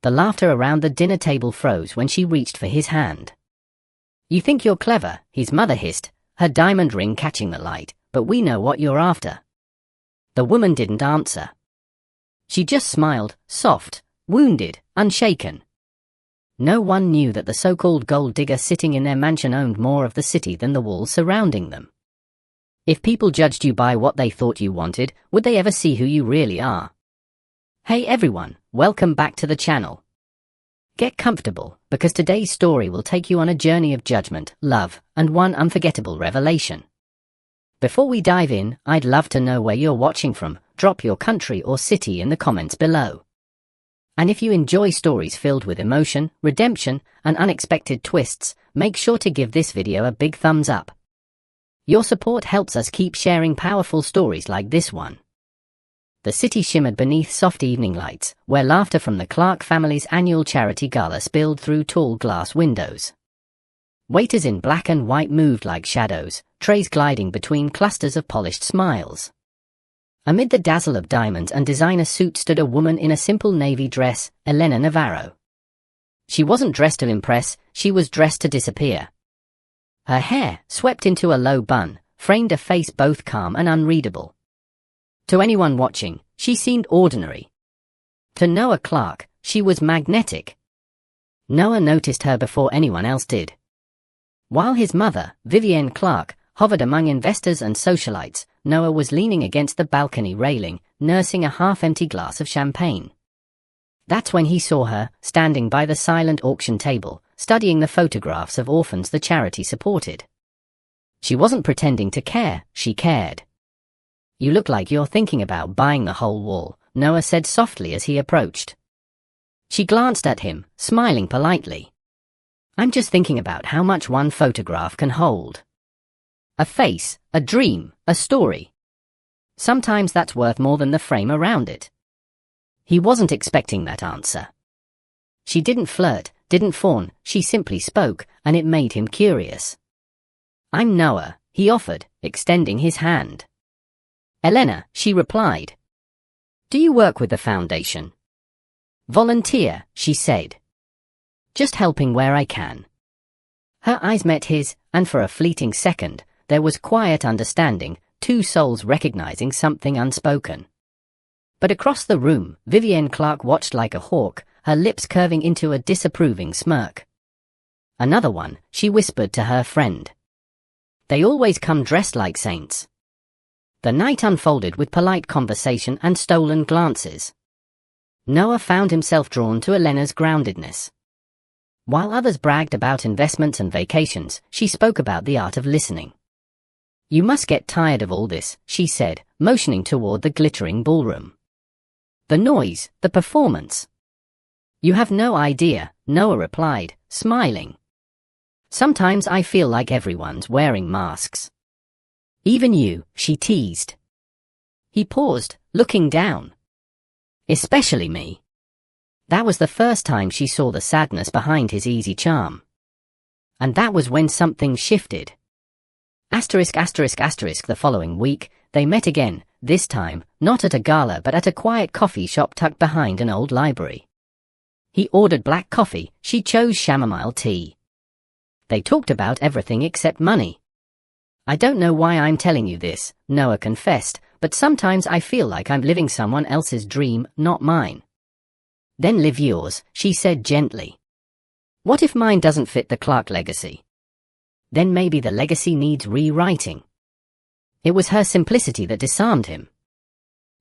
The laughter around the dinner table froze when she reached for his hand. "You think you're clever," his mother hissed, her diamond ring catching the light, "but we know what you're after." The woman didn't answer. She just smiled, soft, wounded, unshaken. No one knew that the so-called gold digger sitting in their mansion owned more of the city than the walls surrounding them. If people judged you by what they thought you wanted, would they ever see who you really are? Hey everyone, welcome back to the channel. Get comfortable, because today's story will take you on a journey of judgment, love, and one unforgettable revelation. Before we dive in, I'd love to know where you're watching from. Drop your country or city in the comments below. And if you enjoy stories filled with emotion, redemption, and unexpected twists, make sure to give this video a big thumbs up. Your support helps us keep sharing powerful stories like this one. The city shimmered beneath soft evening lights, where laughter from the Clark family's annual charity gala spilled through tall glass windows. Waiters in black and white moved like shadows, trays gliding between clusters of polished smiles. Amid the dazzle of diamonds and designer suits stood a woman in a simple navy dress, Elena Navarro. She wasn't dressed to impress, she was dressed to disappear. Her hair, swept into a low bun, framed a face both calm and unreadable. To anyone watching, she seemed ordinary. To Noah Clark, she was magnetic. Noah noticed her before anyone else did. While his mother, Vivienne Clark, hovered among investors and socialites, Noah was leaning against the balcony railing, nursing a half-empty glass of champagne. That's when he saw her, standing by the silent auction table, studying the photographs of orphans the charity supported. She wasn't pretending to care, she cared. "You look like you're thinking about buying the whole wall," Noah said softly as he approached. She glanced at him, smiling politely. "I'm just thinking about how much one photograph can hold. A face, a dream, a story. Sometimes that's worth more than the frame around it." He wasn't expecting that answer. She didn't flirt, didn't fawn, she simply spoke, and it made him curious. "I'm Noah," he offered, extending his hand. "Elena," she replied. "Do you work with the foundation?" "Volunteer," she said. "Just helping where I can." Her eyes met his, and for a fleeting second, there was quiet understanding, two souls recognizing something unspoken. But across the room, Vivienne Clark watched like a hawk, her lips curving into a disapproving smirk. "Another one," she whispered to her friend. "They always come dressed like saints." The night unfolded with polite conversation and stolen glances. Noah found himself drawn to Elena's groundedness. While others bragged about investments and vacations, she spoke about the art of listening. "You must get tired of all this," she said, motioning toward the glittering ballroom. "The noise, the performance." "You have no idea," Noah replied, smiling. "Sometimes I feel like everyone's wearing masks." "Even you," she teased. He paused, looking down. "Especially me." That was the first time she saw the sadness behind his easy charm. And that was when something shifted. The following week, they met again, this time, not at a gala but at a quiet coffee shop tucked behind an old library. He ordered black coffee, she chose chamomile tea. They talked about everything except money. "I don't know why I'm telling you this," Noah confessed, "but sometimes I feel like I'm living someone else's dream, not mine." "Then live yours," she said gently. "What if mine doesn't fit the Clark legacy? Then maybe the legacy needs rewriting." It was her simplicity that disarmed him.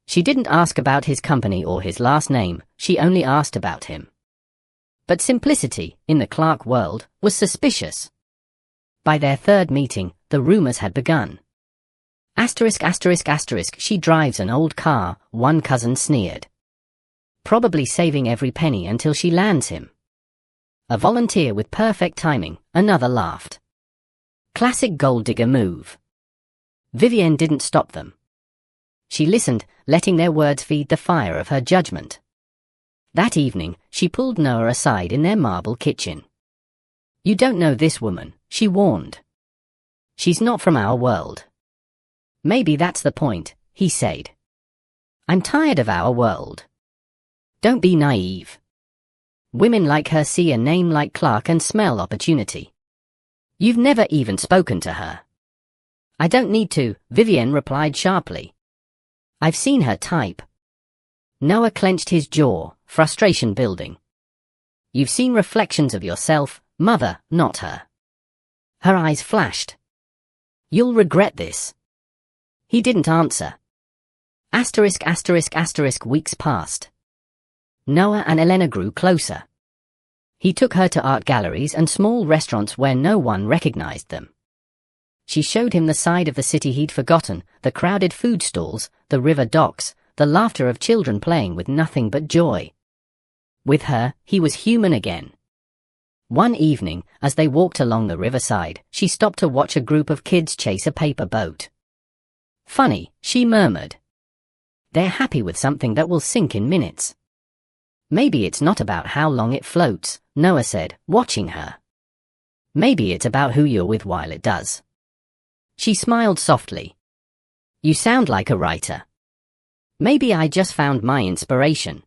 She didn't ask about his company or his last name, she only asked about him. But simplicity, in the Clark world, was suspicious. By their third meeting, the rumors had begun. She drives an old car," one cousin sneered. "Probably saving every penny until she lands him." "A volunteer with perfect timing," another laughed. "Classic gold digger move." Vivienne didn't stop them. She listened, letting their words feed the fire of her judgment. That evening, she pulled Noah aside in their marble kitchen. "You don't know this woman," she warned. "She's not from our world." "Maybe that's the point," he said. "I'm tired of our world." "Don't be naive." Women like her see a name like Clark and smell opportunity. You've never even spoken to her. I don't need to, Vivienne replied sharply. I've seen her type. Noah clenched his jaw, frustration building. You've seen reflections of yourself, mother, not her. Her eyes flashed. You'll regret this. He didn't answer. Weeks passed. Noah and Elena grew closer. He took her to art galleries and small restaurants where no one recognized them. She showed him the side of the city he'd forgotten, the crowded food stalls, the river docks, the laughter of children playing with nothing but joy. With her, he was human again. One evening, as they walked along the riverside, she stopped to watch a group of kids chase a paper boat. Funny, she murmured. They're happy with something that will sink in minutes. Maybe it's not about how long it floats, Noah said, watching her. Maybe it's about who you're with while it does. She smiled softly. You sound like a writer. Maybe I just found my inspiration.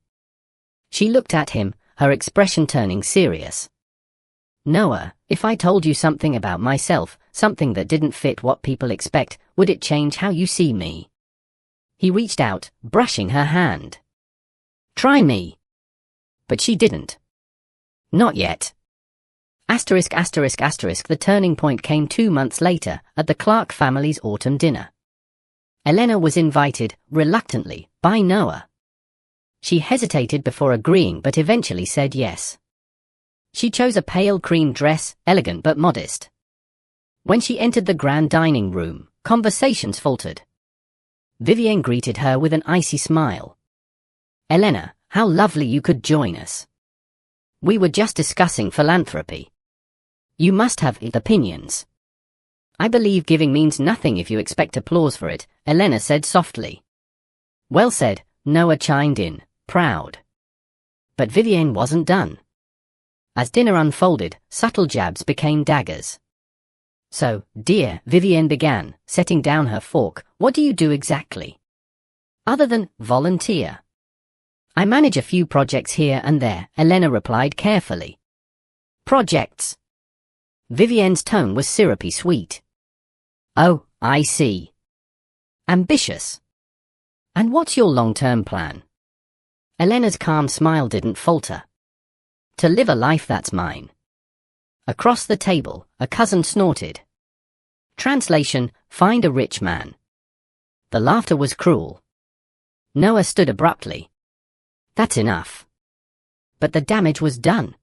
She looked at him, her expression turning serious. Noah, if I told you something about myself, something that didn't fit what people expect, would it change how you see me? He reached out, brushing her hand. Try me. But she didn't. Not yet. The turning point came 2 months later, at the Clark family's autumn dinner. Elena was invited, reluctantly, by Noah. She hesitated before agreeing but eventually said yes. She chose a pale cream dress, elegant but modest. When she entered the grand dining room, conversations faltered. Vivienne greeted her with an icy smile. Elena, how lovely you could join us. We were just discussing philanthropy. You must have opinions. I believe giving means nothing if you expect applause for it, Elena said softly. Well said, Noah chimed in, proud. But Vivienne wasn't done. As dinner unfolded, subtle jabs became daggers. So, dear, Vivienne began, setting down her fork, what do you do exactly? Other than volunteer. I manage a few projects here and there, Elena replied carefully. Projects. Vivienne's tone was syrupy sweet. Oh, I see. Ambitious. And what's your long-term plan? Elena's calm smile didn't falter. To live a life that's mine. Across the table, a cousin snorted. Translation, find a rich man. The laughter was cruel. Noah stood abruptly. That's enough. But the damage was done.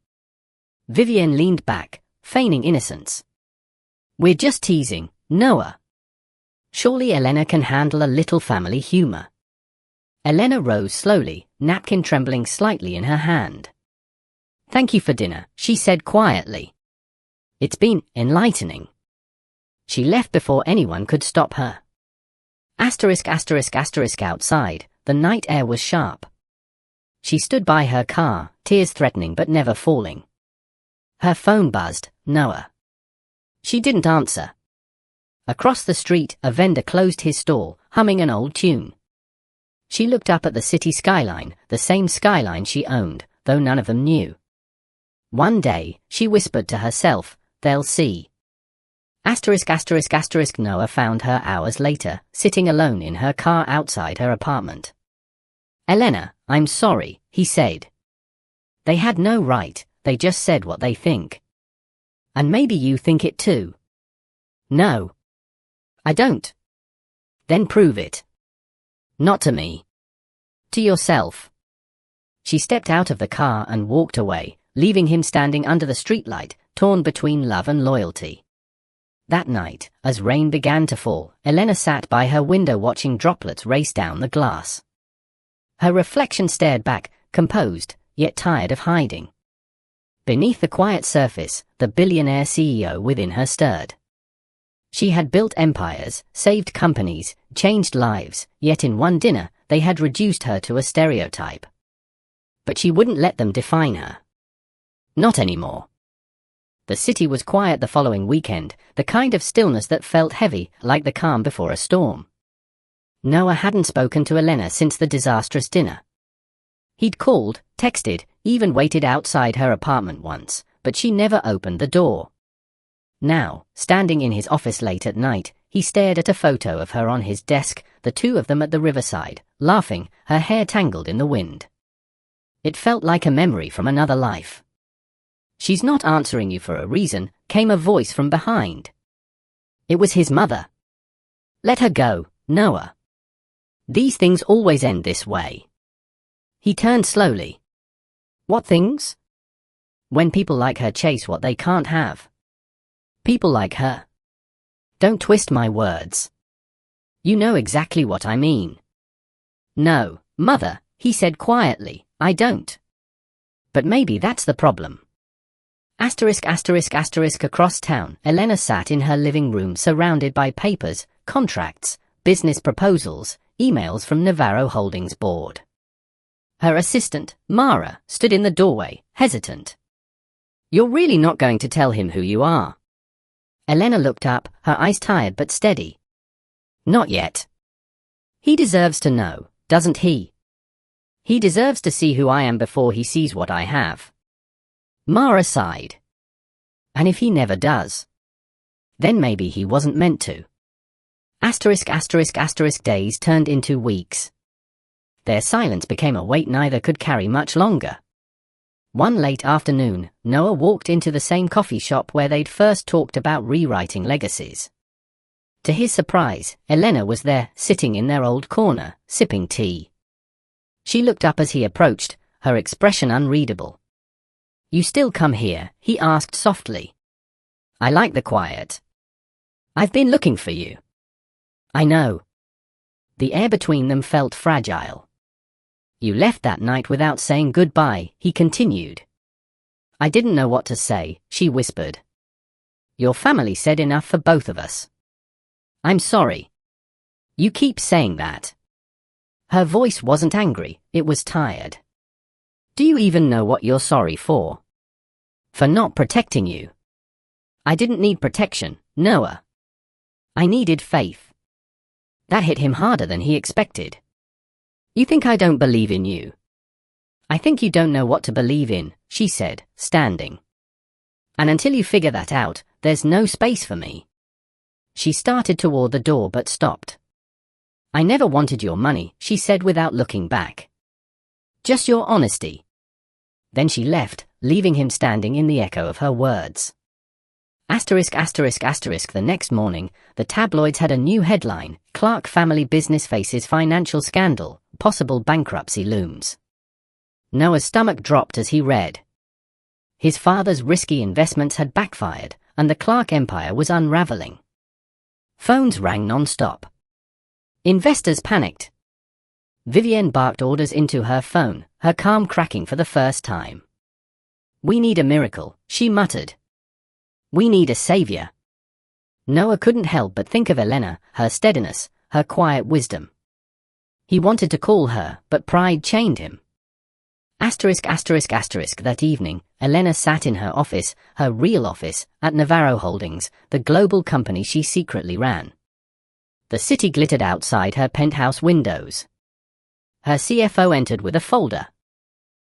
Vivienne leaned back, feigning innocence. We're just teasing, Noah. Surely Elena can handle a little family humor. Elena rose slowly, napkin trembling slightly in her hand. Thank you for dinner, she said quietly. It's been enlightening. She left before anyone could stop her. Outside, the night air was sharp. She stood by her car, tears threatening but never falling. Her phone buzzed, Noah. She didn't answer. Across the street, a vendor closed his stall, humming an old tune. She looked up at the city skyline, the same skyline she owned, though none of them knew. One day, she whispered to herself, they'll see. Noah found her hours later, sitting alone in her car outside her apartment. Elena, I'm sorry, he said. They had no right, they just said what they think. And maybe you think it too. No. I don't. Then prove it. Not to me. To yourself. She stepped out of the car and walked away, leaving him standing under the streetlight, torn between love and loyalty. That night, as rain began to fall, Elena sat by her window watching droplets race down the glass. Her reflection stared back, composed, yet tired of hiding. Beneath the quiet surface, the billionaire CEO within her stirred. She had built empires, saved companies, changed lives, yet in one dinner, they had reduced her to a stereotype. But she wouldn't let them define her. Not anymore. The city was quiet the following weekend, the kind of stillness that felt heavy, like the calm before a storm. Noah hadn't spoken to Elena since the disastrous dinner. He'd called, texted, even waited outside her apartment once, but she never opened the door. Now, standing in his office late at night, he stared at a photo of her on his desk, the two of them at the riverside, laughing, her hair tangled in the wind. It felt like a memory from another life. "She's not answering you for a reason," came a voice from behind. It was his mother. "Let her go, Noah. These things always end this way." He turned slowly. "What things?" "When people like her chase what they can't have. People like her." "Don't twist my words. You know exactly what I mean." "No, Mother," he said quietly, "I don't. But maybe that's the problem." Across town, Elena sat in her living room surrounded by papers, contracts, business proposals, emails from Navarro Holdings board. Her assistant, Mara, stood in the doorway, hesitant. "You're really not going to tell him who you are?" Elena looked up, her eyes tired but steady. "Not yet. He deserves to know, doesn't he? He deserves to see who I am before he sees what I have." Mara sighed. "And if he never does? Then maybe he wasn't meant to." Days turned into weeks. Their silence became a weight neither could carry much longer. One late afternoon, Noah walked into the same coffee shop where they'd first talked about rewriting legacies. To his surprise, Elena was there, sitting in their old corner, sipping tea. She looked up as he approached, her expression unreadable. "You still come here?" he asked softly. "I like the quiet. I've been looking for you." "I know." The air between them felt fragile. "You left that night without saying goodbye," he continued. "I didn't know what to say," she whispered. "Your family said enough for both of us." "I'm sorry." "You keep saying that." Her voice wasn't angry, it was tired. "Do you even know what you're sorry for?" "For not protecting you." "I didn't need protection, Noah. I needed faith." That hit him harder than he expected. "You think I don't believe in you?" "I think you don't know what to believe in," she said, standing. "And until you figure that out, there's no space for me." She started toward the door but stopped. "I never wanted your money," she said without looking back. "Just your honesty." Then she left, leaving him standing in the echo of her words. The next morning, the tabloids had a new headline: Clark family business faces financial scandal, possible bankruptcy looms. Noah's stomach dropped as he read. His father's risky investments had backfired, and the Clark empire was unraveling. Phones rang non-stop. Investors panicked. Vivienne barked orders into her phone, her calm cracking for the first time. "We need a miracle," she muttered. "We need a savior." Noah couldn't help but think of Elena, her steadiness, her quiet wisdom. He wanted to call her, but pride chained him. That evening, Elena sat in her office, her real office, at Navarro Holdings, the global company she secretly ran. The city glittered outside her penthouse windows. Her CFO entered with a folder.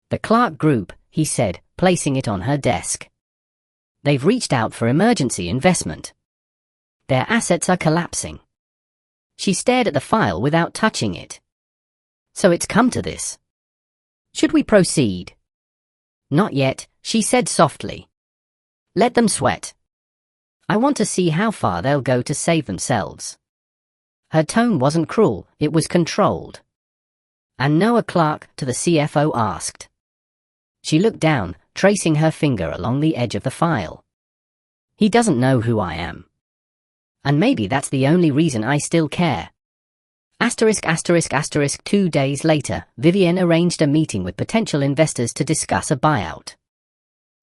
"The Clark Group," he said, placing it on her desk. "They've reached out for emergency investment. Their assets are collapsing." She stared at the file without touching it. "So it's come to this. Should we proceed?" "Not yet," she said softly. "Let them sweat. I want to see how far they'll go to save themselves." Her tone wasn't cruel, it was controlled. "And Noah Clark?" to the CFO asked. She looked down, tracing her finger along the edge of the file. "He doesn't know who I am. And maybe that's the only reason I still care." 2 days later, Vivienne arranged a meeting with potential investors to discuss a buyout.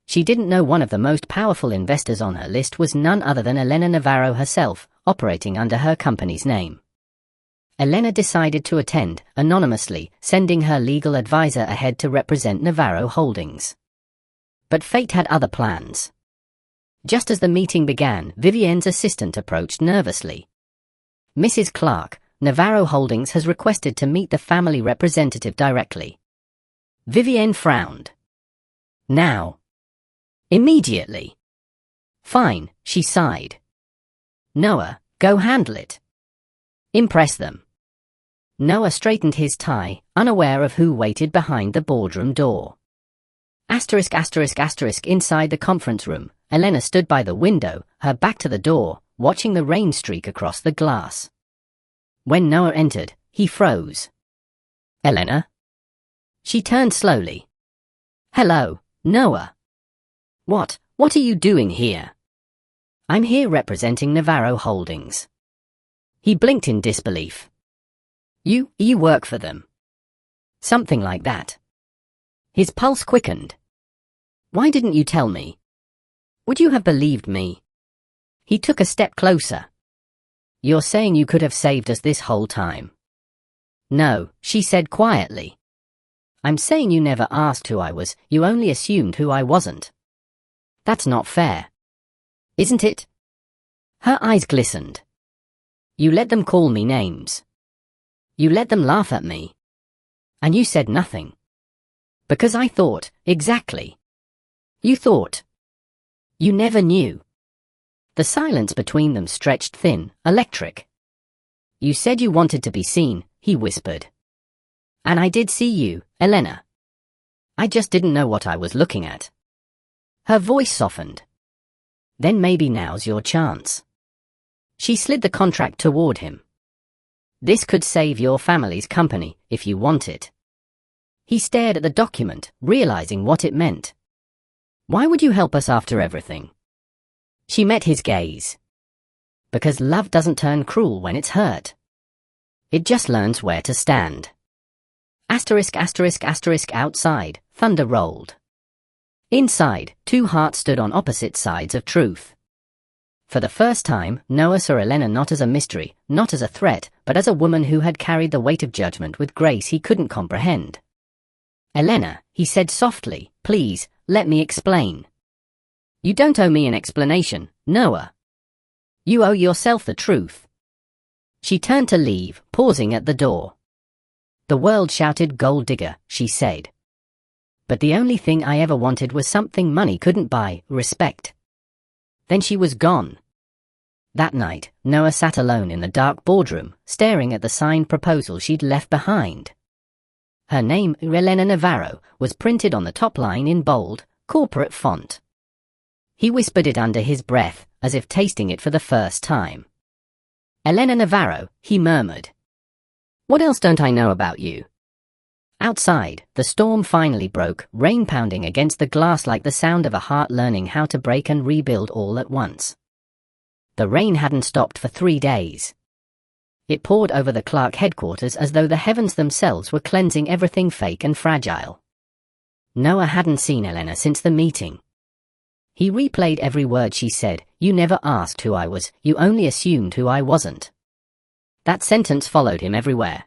She didn't know one of the most powerful investors on her list was none other than Elena Navarro herself, operating under her company's name. Elena decided to attend, anonymously, sending her legal advisor ahead to represent Navarro Holdings. But fate had other plans. Just as the meeting began, Vivienne's assistant approached nervously. "Mrs. Clark, Navarro Holdings has requested to meet the family representative directly." Vivienne frowned. Now. Immediately. Fine, she sighed. Noah, go handle it. Impress them. Noah straightened his tie, unaware of who waited behind the boardroom door. Asterisk asterisk asterisk inside the conference room, Elena stood by the window, her back to the door, watching the rain streak across the glass. When Noah entered, he froze. Elena? She turned slowly. Hello, Noah. What are you doing here? I'm here representing Navarro Holdings. He blinked in disbelief. You work for them. Something like that. His pulse quickened. Why didn't you tell me? Would you have believed me? He took a step closer. You're saying you could have saved us this whole time? No, she said quietly. I'm saying you never asked who I was, you only assumed who I wasn't. That's not fair. Isn't it? Her eyes glistened. You let them call me names. You let them laugh at me. And you said nothing. Because I thought, exactly. You thought. You never knew. The silence between them stretched thin, electric. You said you wanted to be seen, he whispered. And I did see you, Elena. I just didn't know what I was looking at. Her voice softened. Then maybe now's your chance. She slid the contract toward him. This could save your family's company, if you want it. He stared at the document, realizing what it meant. Why would you help us after everything? She met his gaze. Because love doesn't turn cruel when it's hurt. It just learns where to stand. Asterisk asterisk asterisk outside, thunder rolled. Inside, two hearts stood on opposite sides of truth. For the first time, Noah saw Elena not as a mystery, not as a threat, but as a woman who had carried the weight of judgment with grace he couldn't comprehend. Elena, he said softly, please, let me explain. You don't owe me an explanation, Noah. You owe yourself the truth. She turned to leave, pausing at the door. The world shouted gold digger, she said. But the only thing I ever wanted was something money couldn't buy, respect. Then she was gone. That night, Noah sat alone in the dark boardroom, staring at the signed proposal she'd left behind. Her name, Elena Navarro, was printed on the top line in bold, corporate font. He whispered it under his breath, as if tasting it for the first time. Elena Navarro, he murmured. What else don't I know about you? Outside, the storm finally broke, rain pounding against the glass like the sound of a heart learning how to break and rebuild all at once. The rain hadn't stopped for 3 days. It poured over the Clark headquarters as though the heavens themselves were cleansing everything fake and fragile. Noah hadn't seen Elena since the meeting. He replayed every word she said. You never asked who I was, you only assumed who I wasn't. That sentence followed him everywhere.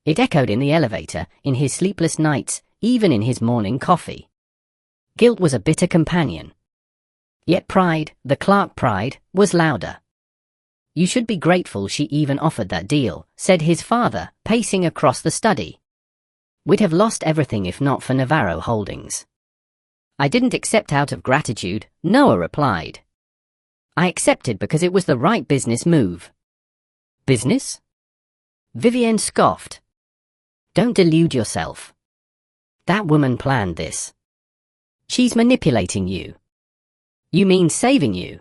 It echoed in the elevator, in his sleepless nights, even in his morning coffee. Guilt was a bitter companion. Yet pride, the Clark pride, was louder. You should be grateful she even offered that deal, said his father, pacing across the study. We'd have lost everything if not for Navarro Holdings. I didn't accept out of gratitude, Noah replied. I accepted because it was the right business move. Business? Vivienne scoffed. Don't delude yourself. That woman planned this. She's manipulating you. You mean saving you?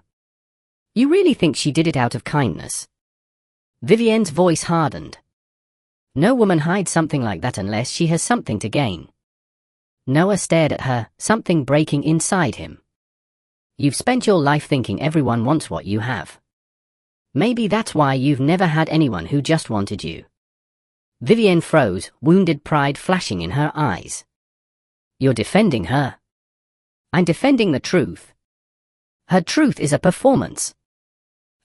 You really think she did it out of kindness? Vivienne's voice hardened. No woman hides something like that unless she has something to gain. Noah stared at her, something breaking inside him. You've spent your life thinking everyone wants what you have. Maybe that's why you've never had anyone who just wanted you. Vivienne froze, wounded pride flashing in her eyes. You're defending her. I'm defending the truth. Her truth is a performance.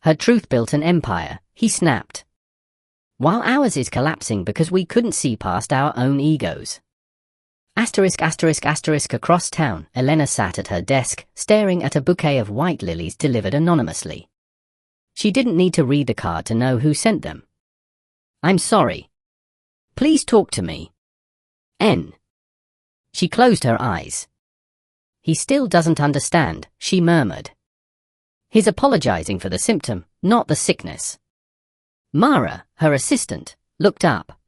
Her truth built an empire, he snapped. While ours is collapsing because we couldn't see past our own egos. Asterisk asterisk asterisk across town, Elena sat at her desk, staring at a bouquet of white lilies delivered anonymously. She didn't need to read the card to know who sent them. I'm sorry. Please talk to me. N. She closed her eyes. He still doesn't understand, she murmured. He's apologizing for the symptom, not the sickness. Mara, her assistant, looked up.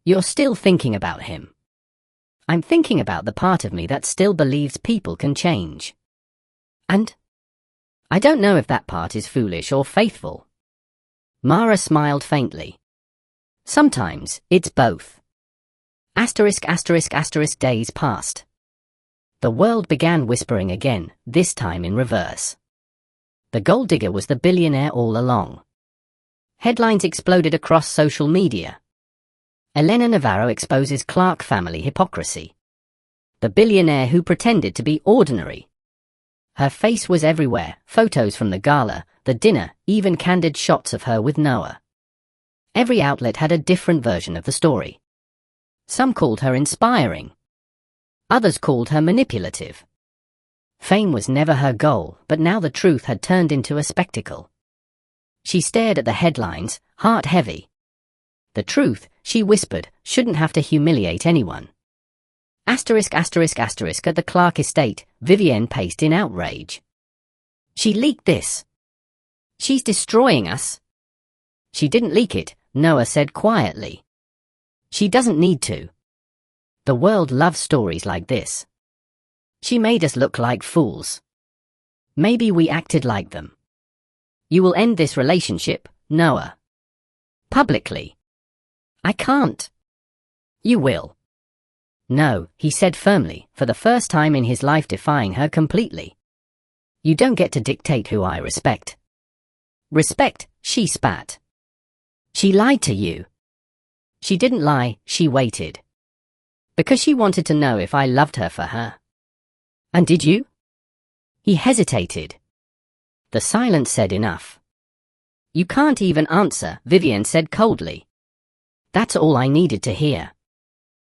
You're still thinking about him. I'm thinking about the part of me that still believes people can change. And? I don't know if that part is foolish or faithful. Mara smiled faintly. Sometimes, it's both. ***** days passed. The world began whispering again, this time in reverse. The gold digger was the billionaire all along. Headlines exploded across social media. Elena Navarro exposes Clark family hypocrisy. The billionaire who pretended to be ordinary. Her face was everywhere, photos from the gala, the dinner, even candid shots of her with Noah. Every outlet had a different version of the story. Some called her inspiring. Others called her manipulative. Fame was never her goal, but now the truth had turned into a spectacle. She stared at the headlines, heart heavy. The truth, she whispered, shouldn't have to humiliate anyone. ***** at the Clark estate, Vivienne paced in outrage. She leaked this. She's destroying us. She didn't leak it, Noah said quietly. She doesn't need to. The world loves stories like this. She made us look like fools. Maybe we acted like them. You will end this relationship, Noah. Publicly. I can't. You will. No, he said firmly, for the first time in his life defying her completely. You don't get to dictate who I respect. Respect, she spat. She lied to you. She didn't lie, she waited. Because she wanted to know if I loved her for her. And did you? He hesitated. The silence said enough. You can't even answer, Vivienne said coldly. That's all I needed to hear.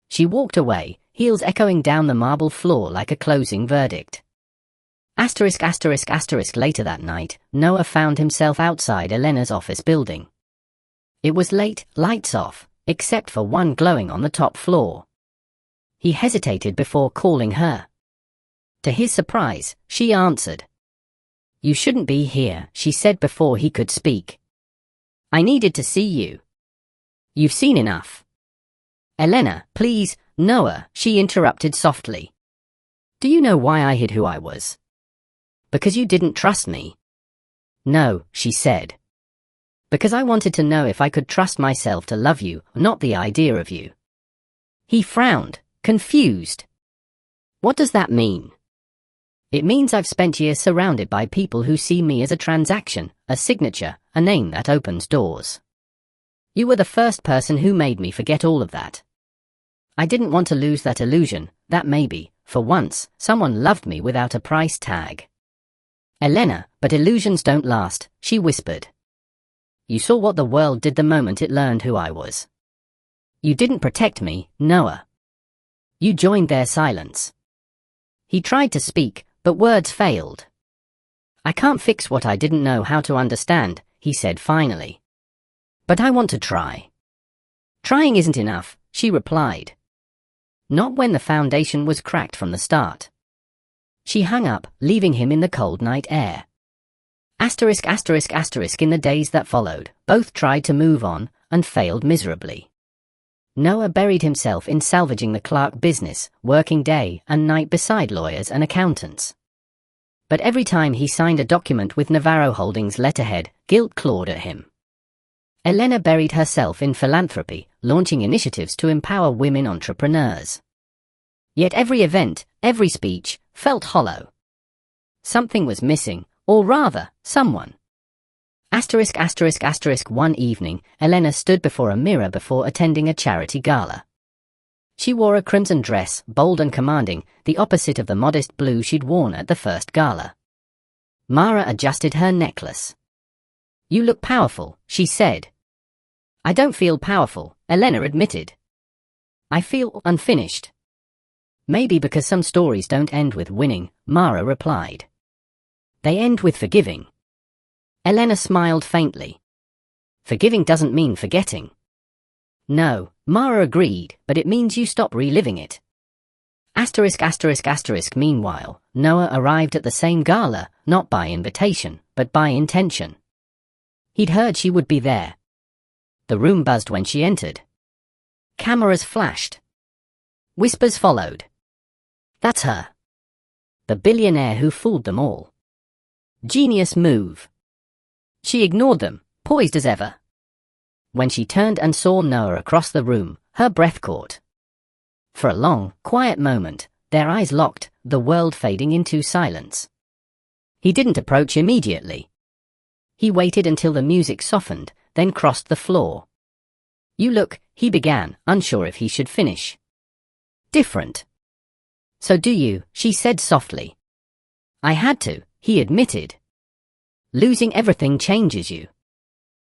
She walked away, heels echoing down the marble floor like a closing verdict. ***** Later that night, Noah found himself outside Elena's office building. It was late, lights off, except for one glowing on the top floor. He hesitated before calling her. To his surprise, she answered. You shouldn't be here, she said before he could speak. I needed to see you. You've seen enough. Elena, please, Noah, she interrupted softly. Do you know why I hid who I was? Because you didn't trust me. No, she said. Because I wanted to know if I could trust myself to love you, not the idea of you. He frowned, confused. What does that mean? It means I've spent years surrounded by people who see me as a transaction, a signature, a name that opens doors. You were the first person who made me forget all of that. I didn't want to lose that illusion, that maybe, for once, someone loved me without a price tag. Elena, but illusions don't last, she whispered. You saw what the world did the moment it learned who I was. You didn't protect me, Noah. You joined their silence. He tried to speak, but words failed. I can't fix what I didn't know how to understand, he said finally. But I want to try. Trying isn't enough, she replied. Not when the foundation was cracked from the start. She hung up, leaving him in the cold night air. ***** In the days that followed, both tried to move on, and failed miserably. Noah buried himself in salvaging the Clark business, working day and night beside lawyers and accountants. But every time he signed a document with Navarro Holdings letterhead, guilt clawed at him. Elena buried herself in philanthropy, launching initiatives to empower women entrepreneurs. Yet every event, every speech, felt hollow. Something was missing, or rather, someone. One evening, Elena stood before a mirror before attending a charity gala. She wore a crimson dress, bold and commanding, the opposite of the modest blue she'd worn at the first gala. Mara adjusted her necklace. You look powerful, she said. I don't feel powerful, Elena admitted. I feel unfinished. Maybe because some stories don't end with winning, Mara replied. They end with forgiving. Elena smiled faintly. Forgiving doesn't mean forgetting. No, Mara agreed, but it means you stop reliving it. Meanwhile, Noah arrived at the same gala, not by invitation, but by intention. He'd heard she would be there. The room buzzed when she entered. Cameras flashed. Whispers followed. That's her. The billionaire who fooled them all. Genius move. She ignored them, poised as ever. When she turned and saw Noah across the room, her breath caught. For a long, quiet moment, their eyes locked, the world fading into silence. He didn't approach immediately. He waited until the music softened, then crossed the floor. You look, he began, unsure if he should finish. Different. So do you, she said softly. I had to, he admitted. Losing everything changes you.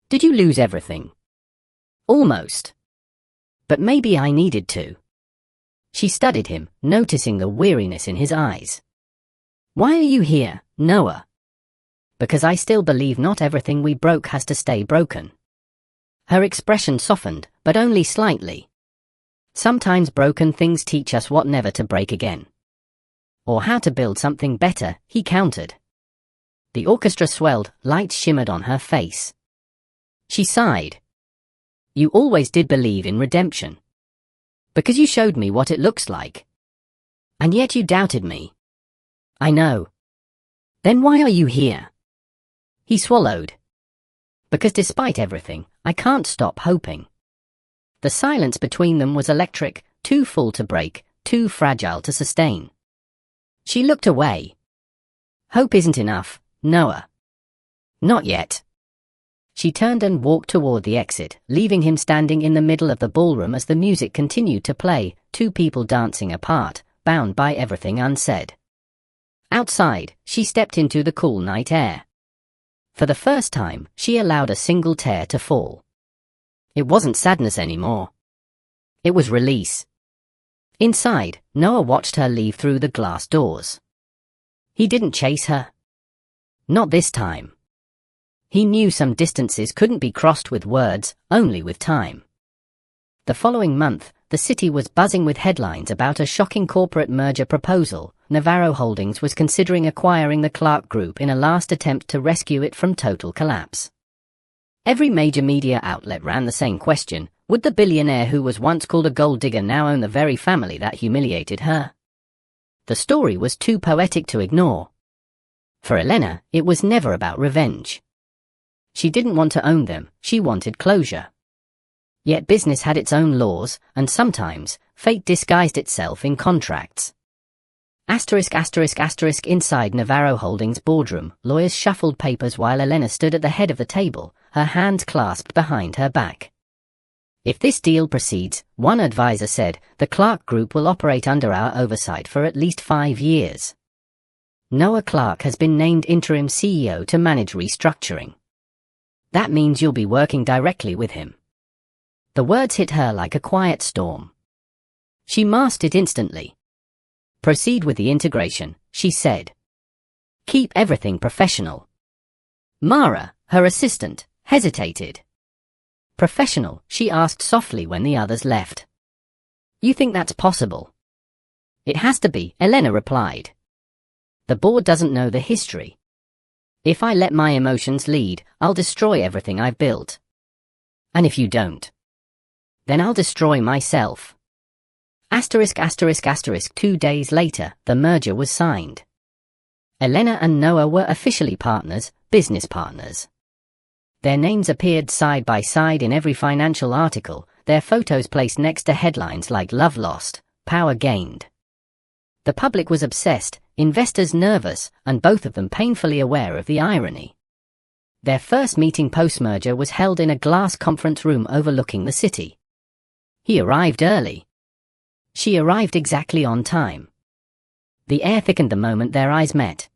Did you lose everything? Almost. But maybe I needed to. She studied him, noticing the weariness in his eyes. Why are you here, Noah? Because I still believe not everything we broke has to stay broken. Her expression softened, but only slightly. Sometimes broken things teach us what never to break again. Or how to build something better, he countered. The orchestra swelled, lights shimmered on her face. She sighed. You always did believe in redemption. Because you showed me what it looks like. And yet you doubted me. I know. Then why are you here? He swallowed. Because despite everything, I can't stop hoping. The silence between them was electric, too full to break, too fragile to sustain. She looked away. Hope isn't enough, Noah. Not yet. She turned and walked toward the exit, leaving him standing in the middle of the ballroom as the music continued to play, two people dancing apart, bound by everything unsaid. Outside, she stepped into the cool night air. For the first time, she allowed a single tear to fall. It wasn't sadness anymore. It was release. Inside, Noah watched her leave through the glass doors. He didn't chase her. Not this time. He knew some distances couldn't be crossed with words, only with time. The following month, the city was buzzing with headlines about a shocking corporate merger proposal. Navarro Holdings was considering acquiring the Clark Group in a last attempt to rescue it from total collapse. Every major media outlet ran the same question: would the billionaire who was once called a gold digger now own the very family that humiliated her? The story was too poetic to ignore. For Elena, it was never about revenge. She didn't want to own them, she wanted closure. Yet business had its own laws, and sometimes, fate disguised itself in contracts. Inside Navarro Holdings' boardroom, lawyers shuffled papers while Elena stood at the head of the table, her hands clasped behind her back. If this deal proceeds, one advisor said, the Clark Group will operate under our oversight for at least 5 years. Noah Clark has been named interim CEO to manage restructuring. That means you'll be working directly with him. The words hit her like a quiet storm. She masked it instantly. Proceed with the integration, she said. Keep everything professional. Mara, her assistant, hesitated. Professional, she asked softly when the others left. You think that's possible? It has to be, Elena replied. The board doesn't know the history. If I let my emotions lead, I'll destroy everything I've built. And if you don't, then I'll destroy myself. 2 days later, the merger was signed. Elena and Noah were officially partners, business partners. Their names appeared side by side in every financial article, their photos placed next to headlines like Love Lost, Power Gained. The public was obsessed, investors nervous, and both of them painfully aware of the irony. Their first meeting post-merger was held in a glass conference room overlooking the city. He arrived early. She arrived exactly on time. The air thickened the moment their eyes met.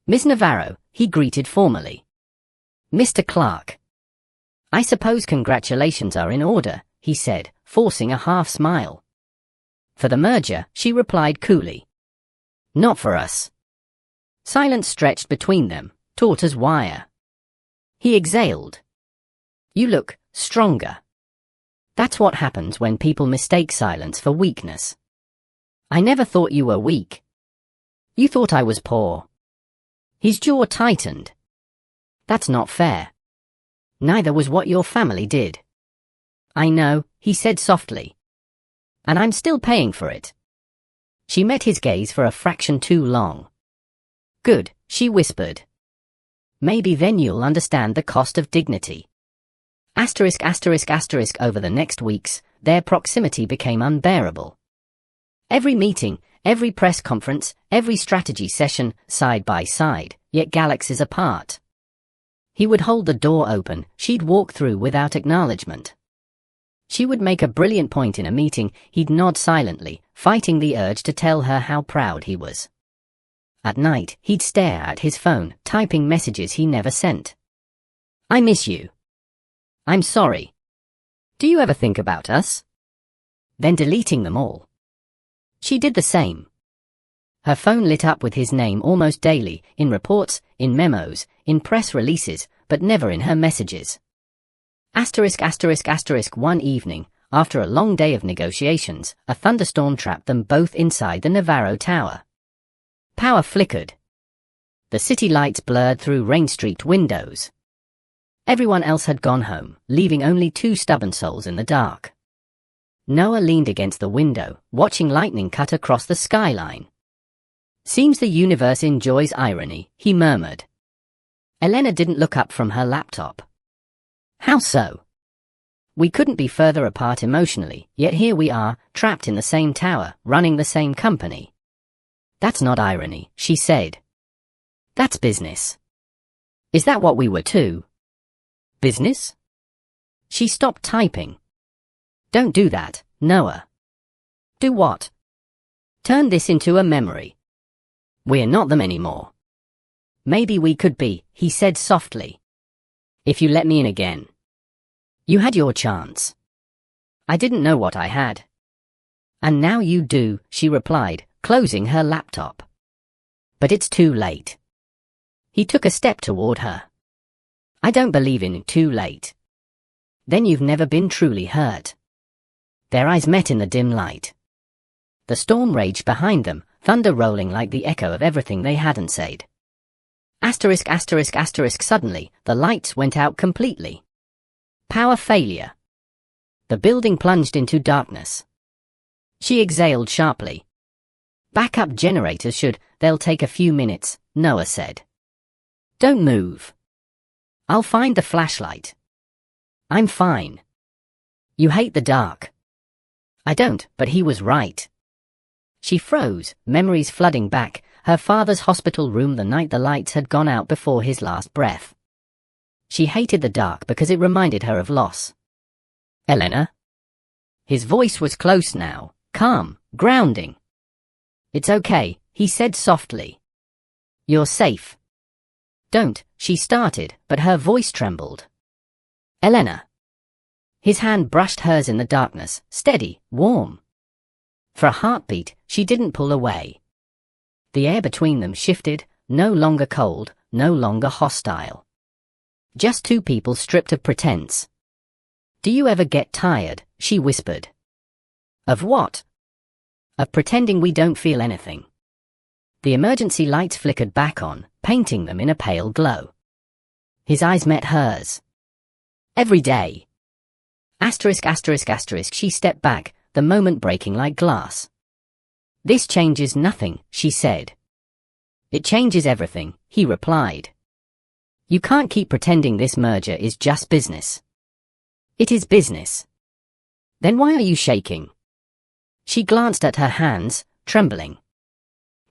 Miss Navarro, he greeted formally. Mr. Clark. I suppose congratulations are in order, he said, forcing a half smile. For the merger, she replied coolly. Not for us. Silence stretched between them, taut as wire. He exhaled. You look stronger. That's what happens when people mistake silence for weakness. I never thought you were weak. You thought I was poor. His jaw tightened. That's not fair. Neither was what your family did. I know, he said softly. And I'm still paying for it. She met his gaze for a fraction too long. Good, she whispered. Maybe then you'll understand the cost of dignity. Asterisk. Over the next weeks, their proximity became unbearable. Every meeting, every press conference, every strategy session, side by side, yet galaxies apart. He would hold the door open, she'd walk through without acknowledgement. She would make a brilliant point in a meeting, he'd nod silently, fighting the urge to tell her how proud he was. At night, he'd stare at his phone, typing messages he never sent. I miss you. I'm sorry. Do you ever think about us? Then deleting them all. She did the same. Her phone lit up with his name almost daily, in reports, in memos, in press releases, but never in her messages. Asterisk. One evening, after a long day of negotiations, a thunderstorm trapped them both inside the Navarro Tower. Power flickered. The city lights blurred through rain-streaked windows. Everyone else had gone home, leaving only two stubborn souls in the dark. Noah leaned against the window, watching lightning cut across the skyline. Seems the universe enjoys irony, he murmured. Elena didn't look up from her laptop. How so? We couldn't be further apart emotionally, yet here we are, trapped in the same tower, running the same company. That's not irony, she said. That's business. Is that what we were too? Business? She stopped typing. Don't do that, Noah. Do what? Turn this into a memory. We're not them anymore. Maybe we could be, he said softly. If you let me in again. You had your chance. I didn't know what I had. And now you do, she replied, closing her laptop. But it's too late. He took a step toward her. I don't believe in too late. Then you've never been truly hurt. Their eyes met in the dim light. The storm raged behind them, thunder rolling like the echo of everything they hadn't said. Asterisk. Suddenly, the lights went out completely. Power failure. The building plunged into darkness. She exhaled sharply. Backup generators should, they'll take a few minutes, Noah said. Don't move. I'll find the flashlight. I'm fine. You hate the dark. I don't, but he was right. She froze, memories flooding back, her father's hospital room the night the lights had gone out before his last breath. She hated the dark because it reminded her of loss. Elena? His voice was close now, calm, grounding. It's okay, he said softly. You're safe. Don't, she started, but her voice trembled. Elena. His hand brushed hers in the darkness, steady, warm. For a heartbeat, she didn't pull away. The air between them shifted, no longer cold, no longer hostile. Just two people stripped of pretense. Do you ever get tired? She whispered. Of what? Of pretending we don't feel anything. The emergency lights flickered back on, painting them in a pale glow. His eyes met hers. Every day. Asterisk. She stepped back, the moment breaking like glass. This changes nothing, she said. It changes everything, he replied. You can't keep pretending this merger is just business. It is business. Then why are you shaking? She glanced at her hands, trembling.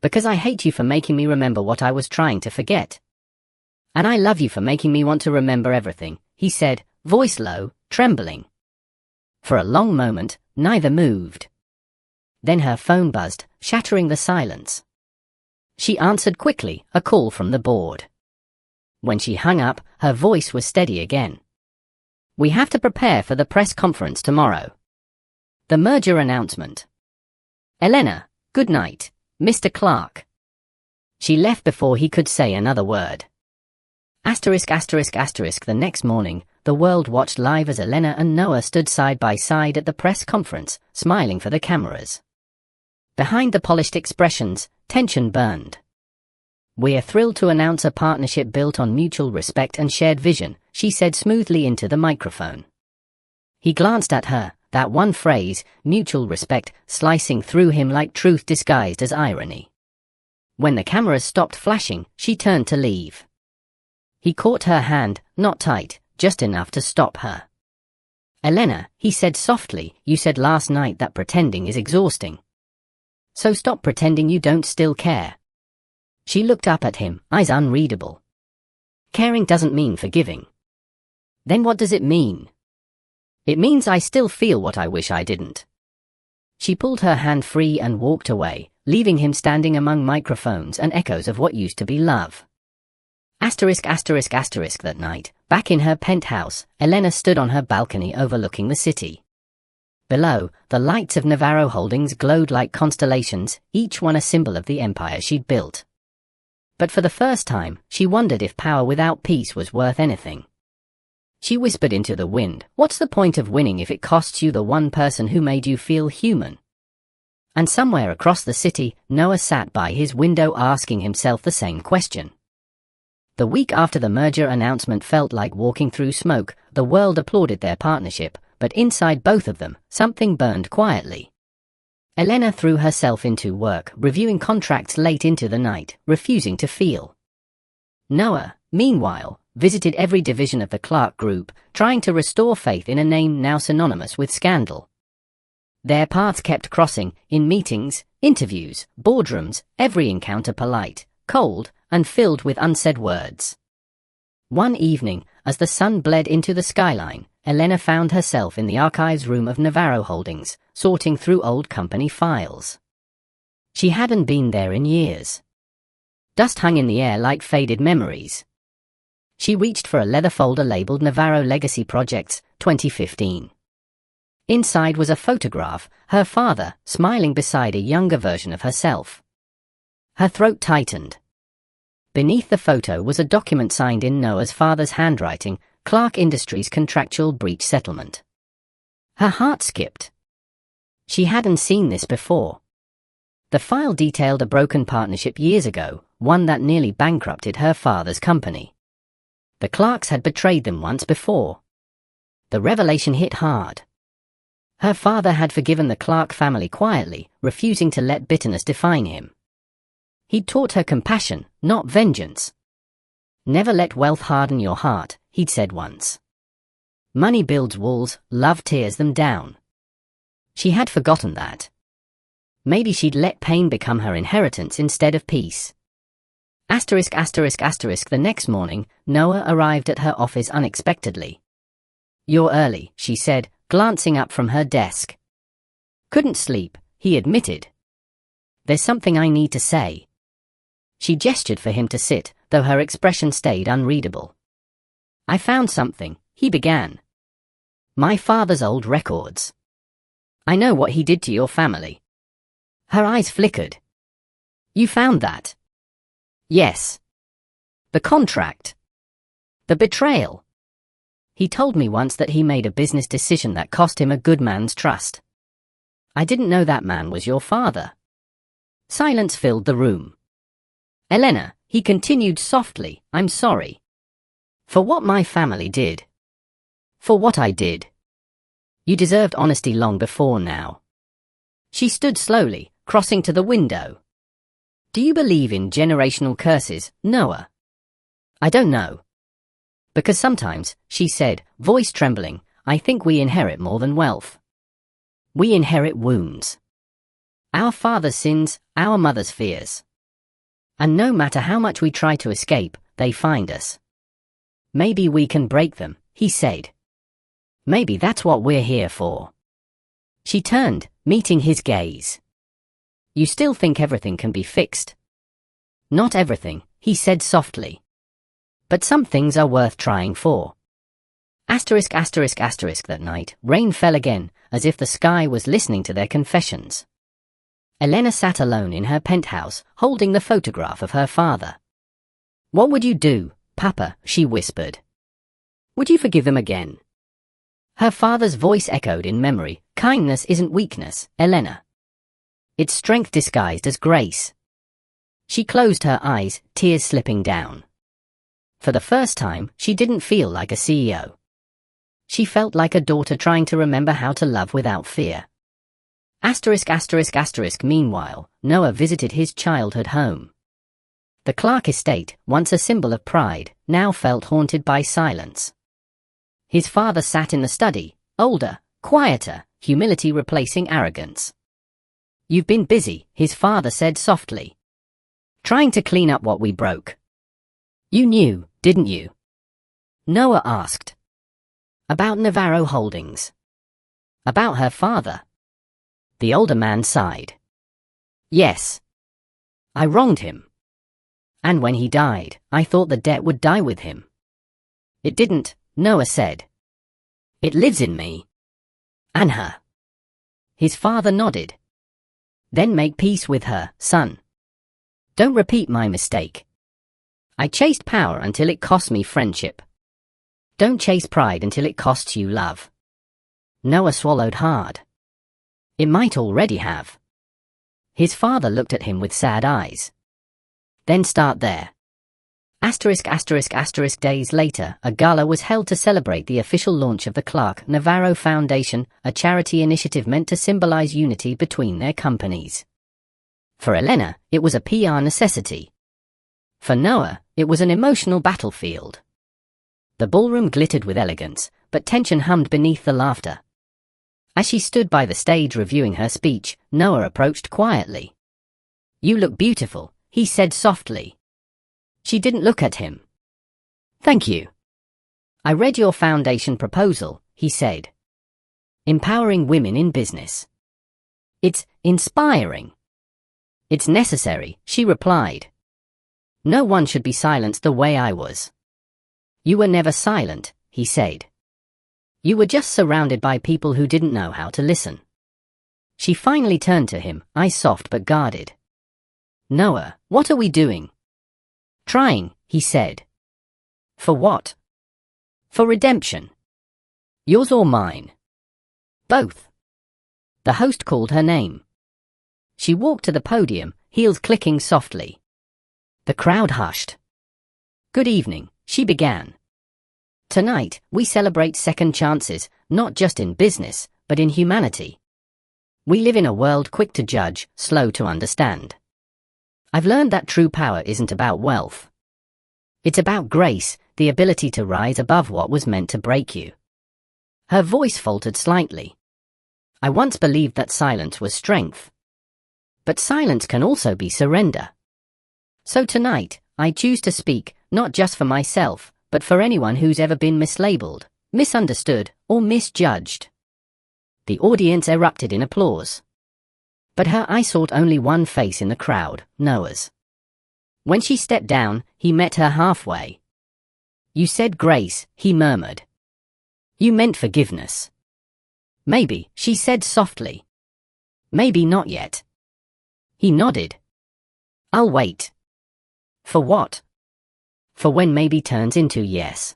Because I hate you for making me remember what I was trying to forget. And I love you for making me want to remember everything, he said, voice low, trembling. For a long moment, neither moved. Then her phone buzzed, shattering the silence. She answered quickly, a call from the board. When she hung up, her voice was steady again. We have to prepare for the press conference tomorrow. The merger announcement. Elena, good night, Mr. Clark. She left before he could say another word. Asterisk. The next morning, the world watched live as Elena and Noah stood side by side at the press conference, smiling for the cameras. Behind the polished expressions, tension burned. "We're thrilled to announce a partnership built on mutual respect and shared vision," she said smoothly into the microphone. He glanced at her, that one phrase, mutual respect, slicing through him like truth disguised as irony. When the cameras stopped flashing, she turned to leave. He caught her hand, not tight, just enough to stop her. "Elena," he said softly, "you said last night that pretending is exhausting. So stop pretending you don't still care." She looked up at him, eyes unreadable. "Caring doesn't mean forgiving." "Then what does it mean?" "It means I still feel what I wish I didn't." She pulled her hand free and walked away, leaving him standing among microphones and echoes of what used to be love. That night, back in her penthouse, Elena stood on her balcony overlooking the city. Below, the lights of Navarro Holdings glowed like constellations, each one a symbol of the empire she'd built. But for the first time, she wondered if power without peace was worth anything. She whispered into the wind, "What's the point of winning if it costs you the one person who made you feel human?" And somewhere across the city, Noah sat by his window asking himself the same question. The week after the merger announcement felt like walking through smoke. The world applauded their partnership, but inside both of them, something burned quietly. Elena threw herself into work, reviewing contracts late into the night, refusing to feel. Noah, meanwhile, visited every division of the Clark Group, trying to restore faith in a name now synonymous with scandal. Their paths kept crossing, in meetings, interviews, boardrooms, every encounter polite, cold, and filled with unsaid words. One evening, as the sun bled into the skyline, Elena found herself in the archives room of Navarro Holdings, sorting through old company files. She hadn't been there in years. Dust hung in the air like faded memories. She reached for a leather folder labeled Navarro Legacy Projects, 2015. Inside was a photograph, her father, smiling beside a younger version of herself. Her throat tightened. Beneath the photo was a document signed in Noah's father's handwriting, Clark Industries Contractual Breach Settlement. Her heart skipped. She hadn't seen this before. The file detailed a broken partnership years ago, one that nearly bankrupted her father's company. The Clarks had betrayed them once before. The revelation hit hard. Her father had forgiven the Clark family quietly, refusing to let bitterness define him. He'd taught her compassion, not vengeance. "Never let wealth harden your heart," he'd said once. "Money builds walls, love tears them down." She had forgotten that. Maybe she'd let pain become her inheritance instead of peace. The next morning, Noah arrived at her office unexpectedly. "You're early," she said, glancing up from her desk. "Couldn't sleep," he admitted. "There's something I need to say." She gestured for him to sit, though her expression stayed unreadable. "I found something," he began. "My father's old records. I know what he did to your family." Her eyes flickered. "You found that?" "Yes." "The contract? The betrayal?" "He told me once that he made a business decision that cost him a good man's trust. I didn't know that man was your father." Silence filled the room. "Elena," he continued softly, "I'm sorry. For what my family did. For what I did. You deserved honesty long before now." She stood slowly, crossing to the window. "Do you believe in generational curses, Noah?" "I don't know. Because sometimes," she said, voice trembling, "I think we inherit more than wealth. We inherit wounds. Our father's sins, our mother's fears. And no matter how much we try to escape, they find us. Maybe we can break them," he said. "Maybe that's what we're here for." She turned, meeting his gaze. "You still think everything can be fixed?" "Not everything," he said softly. "But some things are worth trying for." That night, rain fell again, as if the sky was listening to their confessions. Elena sat alone in her penthouse, holding the photograph of her father. "What would you do, Papa?" she whispered. "Would you forgive them again?" Her father's voice echoed in memory. "Kindness isn't weakness, Elena. It's strength disguised as grace. She closed her eyes, tears slipping down. For the first time, she didn't feel like a CEO. She felt like a daughter trying to remember how to love without fear. Meanwhile, Noah visited his childhood home. The Clark estate, once a symbol of pride, now felt haunted by silence. His father sat in the study, older, quieter, humility replacing arrogance. "You've been busy," his father said softly. "Trying to clean up what we broke." "You knew, didn't you?" Noah asked. "About Navarro Holdings. About her father." The older man sighed. "Yes. I wronged him. And when he died, I thought the debt would die with him. It didn't," Noah said. "It lives in me. And her." His father nodded. "Then make peace with her, son. Don't repeat my mistake. I chased power until it cost me friendship. Don't chase pride until it costs you love." Noah swallowed hard. It might already have. His father looked at him with sad eyes. "Then start there." Days later, a gala was held to celebrate the official launch of the Clark Navarro Foundation, a charity initiative meant to symbolize unity between their companies. For Elena, it was a PR necessity. For Noah, it was an emotional battlefield. The ballroom glittered with elegance, but tension hummed beneath the laughter. As she stood by the stage reviewing her speech, Noah approached quietly. "You look beautiful," he said softly. She didn't look at him. "Thank you. I read your foundation proposal," he said. "Empowering women in business. It's inspiring." "It's necessary," she replied. "No one should be silenced the way I was." "You were never silent," he said. "You were just surrounded by people who didn't know how to listen." She finally turned to him, eyes soft but guarded. "Noah, what are we doing?" "Trying," he said. "For what?" "For redemption." "Yours or mine?" "Both." The host called her name. She walked to the podium, heels clicking softly. The crowd hushed. "Good evening," she began. "Tonight, we celebrate second chances, not just in business, but in humanity. We live in a world quick to judge, slow to understand. I've learned that true power isn't about wealth. It's about grace, the ability to rise above what was meant to break you." Her voice faltered slightly. "I once believed that silence was strength. But silence can also be surrender. So tonight, I choose to speak, not just for myself, but for anyone who's ever been mislabeled, misunderstood, or misjudged." The audience erupted in applause. But her eye sought only one face in the crowd, Noah's. When she stepped down, he met her halfway. "You said grace," he murmured. "You meant forgiveness." "Maybe," she said softly. "Maybe not yet." He nodded. "I'll wait." "For what?" "For when maybe turns into yes."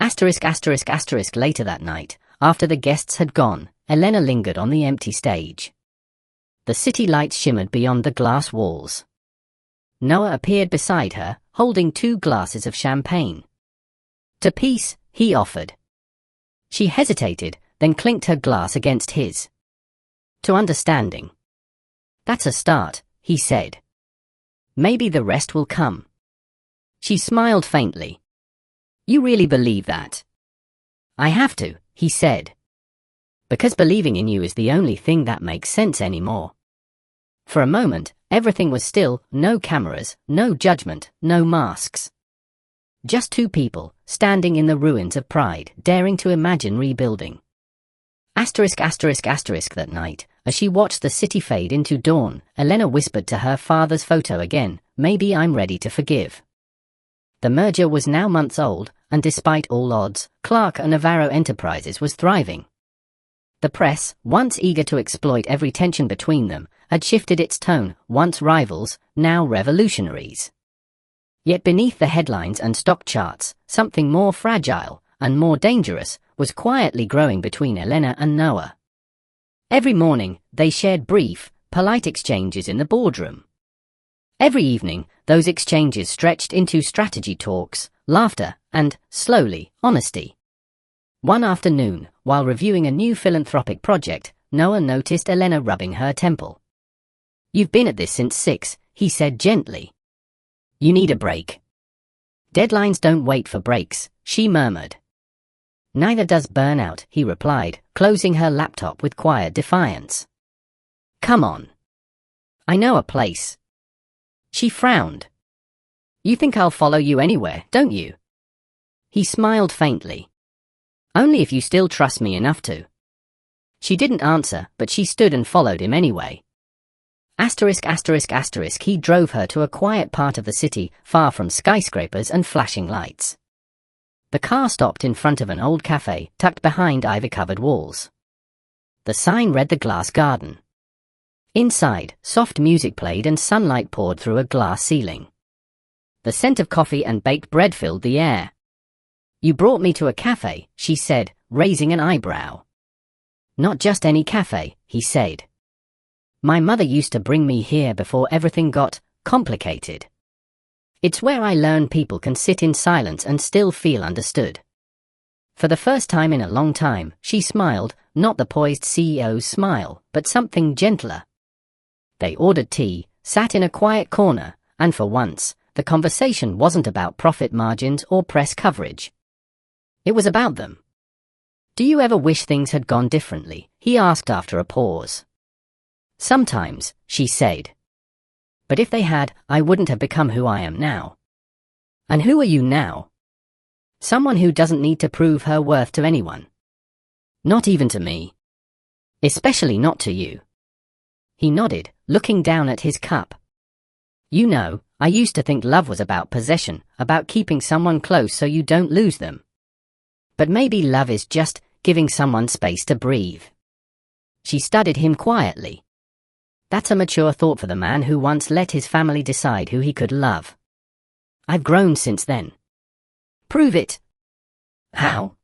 Later that night, after the guests had gone, Elena lingered on the empty stage. The city lights shimmered beyond the glass walls. Noah appeared beside her, holding 2 glasses of champagne. "To peace," he offered. She hesitated, then clinked her glass against his. "To understanding." "That's a start," he said. "Maybe the rest will come." She smiled faintly. "You really believe that?" "I have to," he said. "Because believing in you is the only thing that makes sense anymore." For a moment, everything was still, no cameras, no judgment, no masks. Just 2 people, standing in the ruins of pride, daring to imagine rebuilding. That night, as she watched the city fade into dawn, Elena whispered to her father's photo again, "Maybe I'm ready to forgive." The merger was now months old, and despite all odds, Clark and Navarro Enterprises was thriving. The press, once eager to exploit every tension between them, had shifted its tone, once rivals, now revolutionaries. Yet beneath the headlines and stock charts, something more fragile and more dangerous was quietly growing between Elena and Noah. Every morning, they shared brief, polite exchanges in the boardroom. Every evening, those exchanges stretched into strategy talks, laughter, and, slowly, honesty. One afternoon, while reviewing a new philanthropic project, Noah noticed Elena rubbing her temple. "You've been at this since 6, he said gently. "You need a break." "Deadlines don't wait for breaks," she murmured. "Neither does burnout," he replied, closing her laptop with quiet defiance. "Come on. I know a place." She frowned. "You think I'll follow you anywhere, don't you?" He smiled faintly. "Only if you still trust me enough to." She didn't answer, but she stood and followed him anyway. He drove her to a quiet part of the city, far from skyscrapers and flashing lights. The car stopped in front of an old cafe, tucked behind ivy-covered walls. The sign read The Glass Garden. Inside, soft music played and sunlight poured through a glass ceiling. The scent of coffee and baked bread filled the air. "You brought me to a cafe," she said, raising an eyebrow. "Not just any cafe," he said. "My mother used to bring me here before everything got complicated. It's where I learn people can sit in silence and still feel understood." For the first time in a long time, she smiled, not the poised CEO's smile, but something gentler. They ordered tea, sat in a quiet corner, and for once, the conversation wasn't about profit margins or press coverage. It was about them. "Do you ever wish things had gone differently?" he asked after a pause. "Sometimes," she said. "But if they had, I wouldn't have become who I am now." "And who are you now?" "Someone who doesn't need to prove her worth to anyone. Not even to me. Especially not to you." He nodded, looking down at his cup. "You know, I used to think love was about possession, about keeping someone close so you don't lose them. But maybe love is just giving someone space to breathe." She studied him quietly. "That's a mature thought for the man who once let his family decide who he could love. I've grown since then." "Prove it." "How?"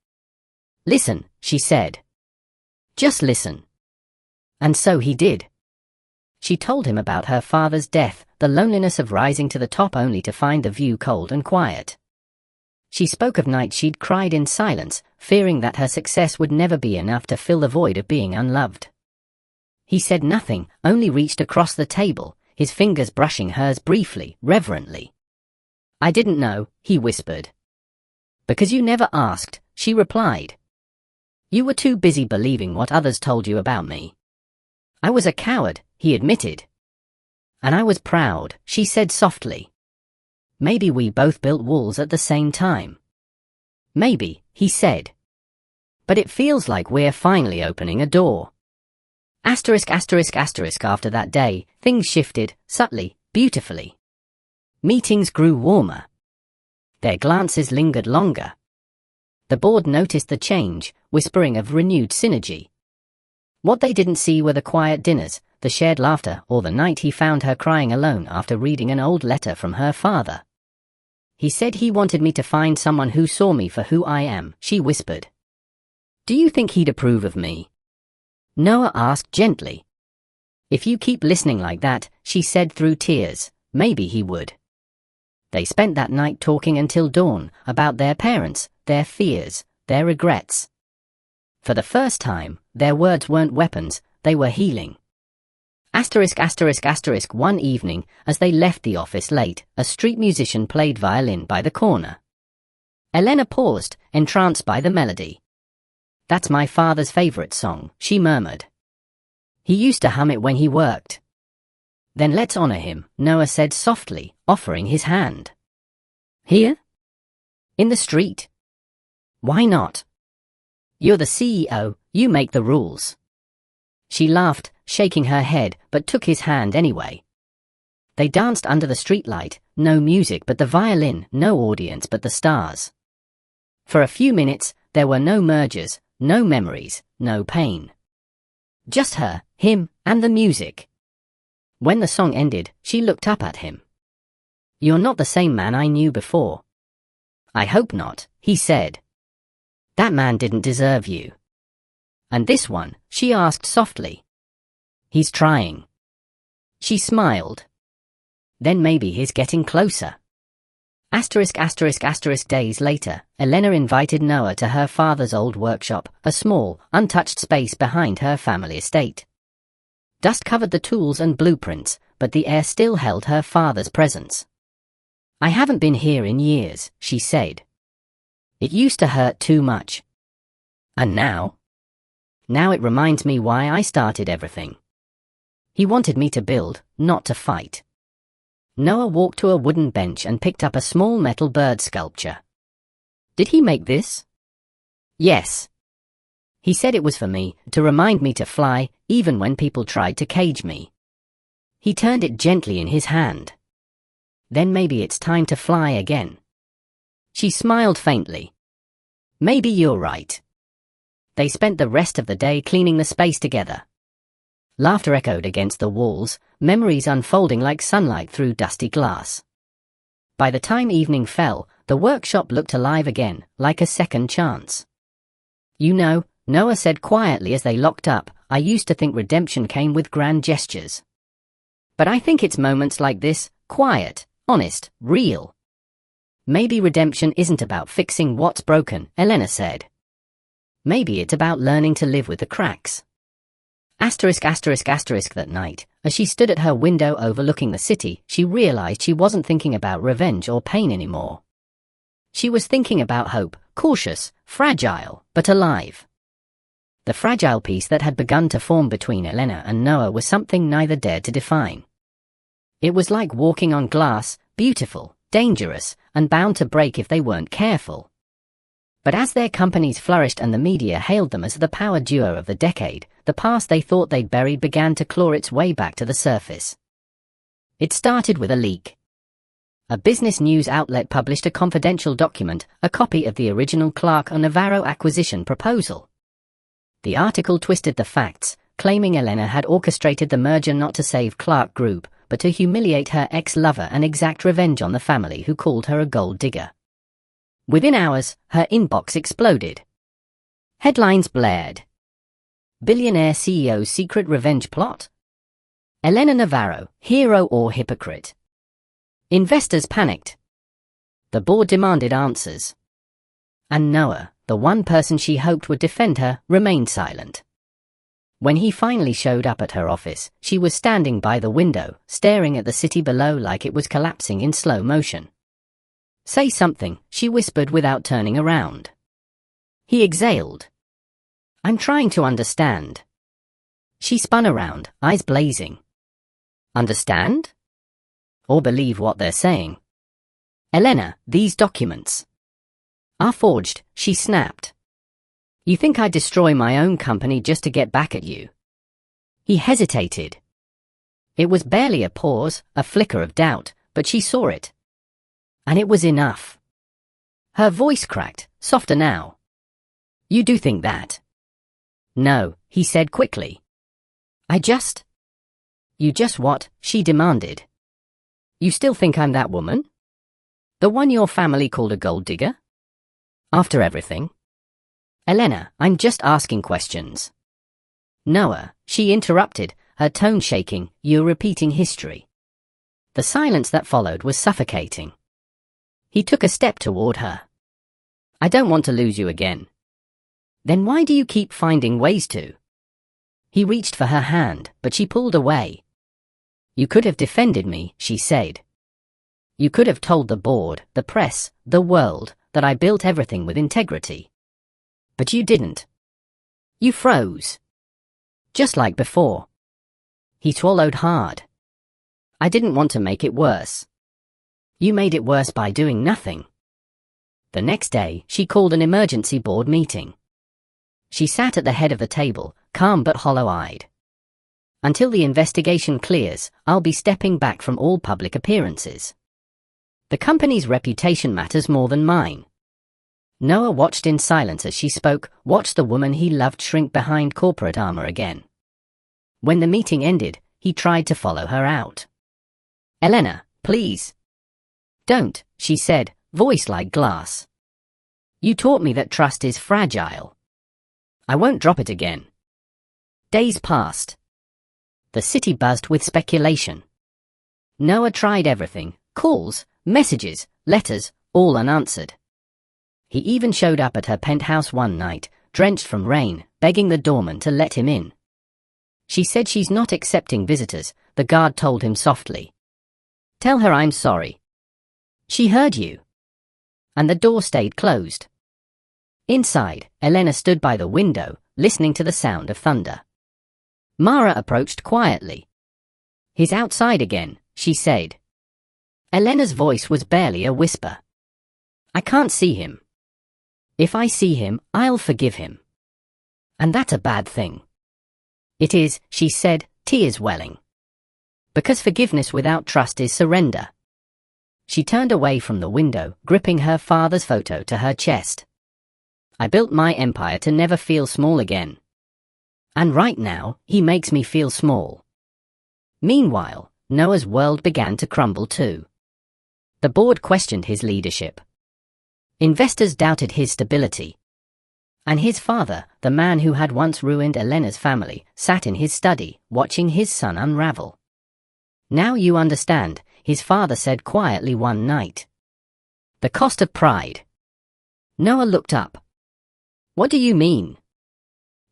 "Listen," she said. "Just listen." And so he did. She told him about her father's death, the loneliness of rising to the top only to find the view cold and quiet. She spoke of nights she'd cried in silence, fearing that her success would never be enough to fill the void of being unloved. He said nothing, only reached across the table, his fingers brushing hers briefly, reverently. "I didn't know," he whispered. "Because you never asked," she replied. "You were too busy believing what others told you about me." "I was a coward," he admitted. "And I was proud," she said softly. "Maybe we both built walls at the same time." "Maybe," he said. "But it feels like we're finally opening a door." After that day, things shifted, subtly, beautifully. Meetings grew warmer. Their glances lingered longer. The board noticed the change, whispering of renewed synergy. What they didn't see were the quiet dinners, the shared laughter, or the night he found her crying alone after reading an old letter from her father. "He said he wanted me to find someone who saw me for who I am," she whispered. "Do you think he'd approve of me?" Noah asked gently. "If you keep listening like that," she said through tears, "maybe he would." They spent that night talking until dawn, about their parents, their fears, their regrets. For the first time, their words weren't weapons, they were healing. One evening, as they left the office late, a street musician played violin by the corner. Elena paused, entranced by the melody. "That's my father's favorite song," she murmured. "He used to hum it when he worked." "Then let's honor him," Noah said softly, offering his hand. "Here? In the street?" "Why not? You're the CEO, you make the rules." She laughed, shaking her head, but took his hand anyway. They danced under the streetlight, no music but the violin, no audience but the stars. For a few minutes, there were no mergers, no memories, no pain. Just her, him, and the music. When the song ended, she looked up at him. "You're not the same man I knew before." "I hope not," he said. "That man didn't deserve you." "And this one?" she asked softly. "He's trying." She smiled. Then maybe he's getting closer. Days later, Elena invited Noah to her father's old workshop, a small, untouched space behind her family estate. Dust covered the tools and blueprints, but the air still held her father's presence. "I haven't been here in years," she said. "It used to hurt too much. And now? Now it reminds me why I started everything." He wanted me to build, not to fight. Noah walked to a wooden bench and picked up a small metal bird sculpture. "Did he make this?" "Yes. He said it was for me, to remind me to fly, even when people tried to cage me." He turned it gently in his hand. "Then maybe it's time to fly again." She smiled faintly. "Maybe you're right." They spent the rest of the day cleaning the space together. Laughter echoed against the walls, memories unfolding like sunlight through dusty glass. By the time evening fell, the workshop looked alive again, like a second chance. "You know," Noah said quietly as they locked up, "I used to think redemption came with grand gestures. But I think it's moments like this, quiet, honest, real." "Maybe redemption isn't about fixing what's broken," Elena said. "Maybe it's about learning to live with the cracks." That night, as she stood at her window overlooking the city, she realized she wasn't thinking about revenge or pain anymore. She was thinking about hope, cautious, fragile, but alive. The fragile piece that had begun to form between Elena and Noah was something neither dared to define. It was like walking on glass, beautiful, dangerous, and bound to break if they weren't careful. But as their companies flourished and the media hailed them as the power duo of the decade, the past they thought they'd buried began to claw its way back to the surface. It started with a leak. A business news outlet published a confidential document, a copy of the original Clark and Navarro acquisition proposal. The article twisted the facts, claiming Elena had orchestrated the merger not to save Clark Group, but to humiliate her ex-lover and exact revenge on the family who called her a gold digger. Within hours, her inbox exploded. Headlines blared. Billionaire CEO's secret revenge plot? Elena Navarro, hero or hypocrite? Investors panicked. The board demanded answers. And Noah, the one person she hoped would defend her, remained silent. When he finally showed up at her office, she was standing by the window, staring at the city below like it was collapsing in slow motion. "Say something," she whispered without turning around. He exhaled. "I'm trying to understand." She spun around, eyes blazing. "Understand? Or believe what they're saying?" "Elena, these documents are forged," she snapped. "You think I'd destroy my own company just to get back at you?" He hesitated. It was barely a pause, a flicker of doubt, but she saw it. And it was enough. Her voice cracked, softer now. "You do think that?" "No," he said quickly. "You just what?" she demanded. "You still think I'm that woman? The one your family called a gold digger? After everything?" "Elena, I'm just asking questions." "Noah," she interrupted, her tone shaking, "you're repeating history." The silence that followed was suffocating. He took a step toward her. "I don't want to lose you again." "Then why do you keep finding ways to?" He reached for her hand, but she pulled away. "You could have defended me," she said. "You could have told the board, the press, the world, that I built everything with integrity. But you didn't. You froze. Just like before." He swallowed hard. "I didn't want to make it worse." "You made it worse by doing nothing." The next day, she called an emergency board meeting. She sat at the head of the table, calm but hollow-eyed. "Until the investigation clears, I'll be stepping back from all public appearances. The company's reputation matters more than mine." Noah watched in silence as she spoke, watched the woman he loved shrink behind corporate armor again. When the meeting ended, he tried to follow her out. "Elena, please." "Don't," she said, voice like glass. "You taught me that trust is fragile. I won't drop it again." Days passed. The city buzzed with speculation. Noah tried everything: calls, messages, letters, all unanswered. He even showed up at her penthouse one night, drenched from rain, begging the doorman to let him in. She said she's not accepting visitors, the guard told him softly. Tell her I'm sorry. She heard you. And the door stayed closed. Inside, Elena stood by the window, listening to the sound of thunder. Mara approached quietly. He's outside again, she said. Elena's voice was barely a whisper. I can't see him. If I see him, I'll forgive him. And that's a bad thing. It is, she said, tears welling. Because forgiveness without trust is surrender. She turned away from the window, gripping her father's photo to her chest. I built my empire to never feel small again. And right now, he makes me feel small. Meanwhile, Noah's world began to crumble too. The board questioned his leadership. Investors doubted his stability. And his father, the man who had once ruined Elena's family, sat in his study, watching his son unravel. Now you understand, his father said quietly one night. The cost of pride. Noah looked up. What do you mean?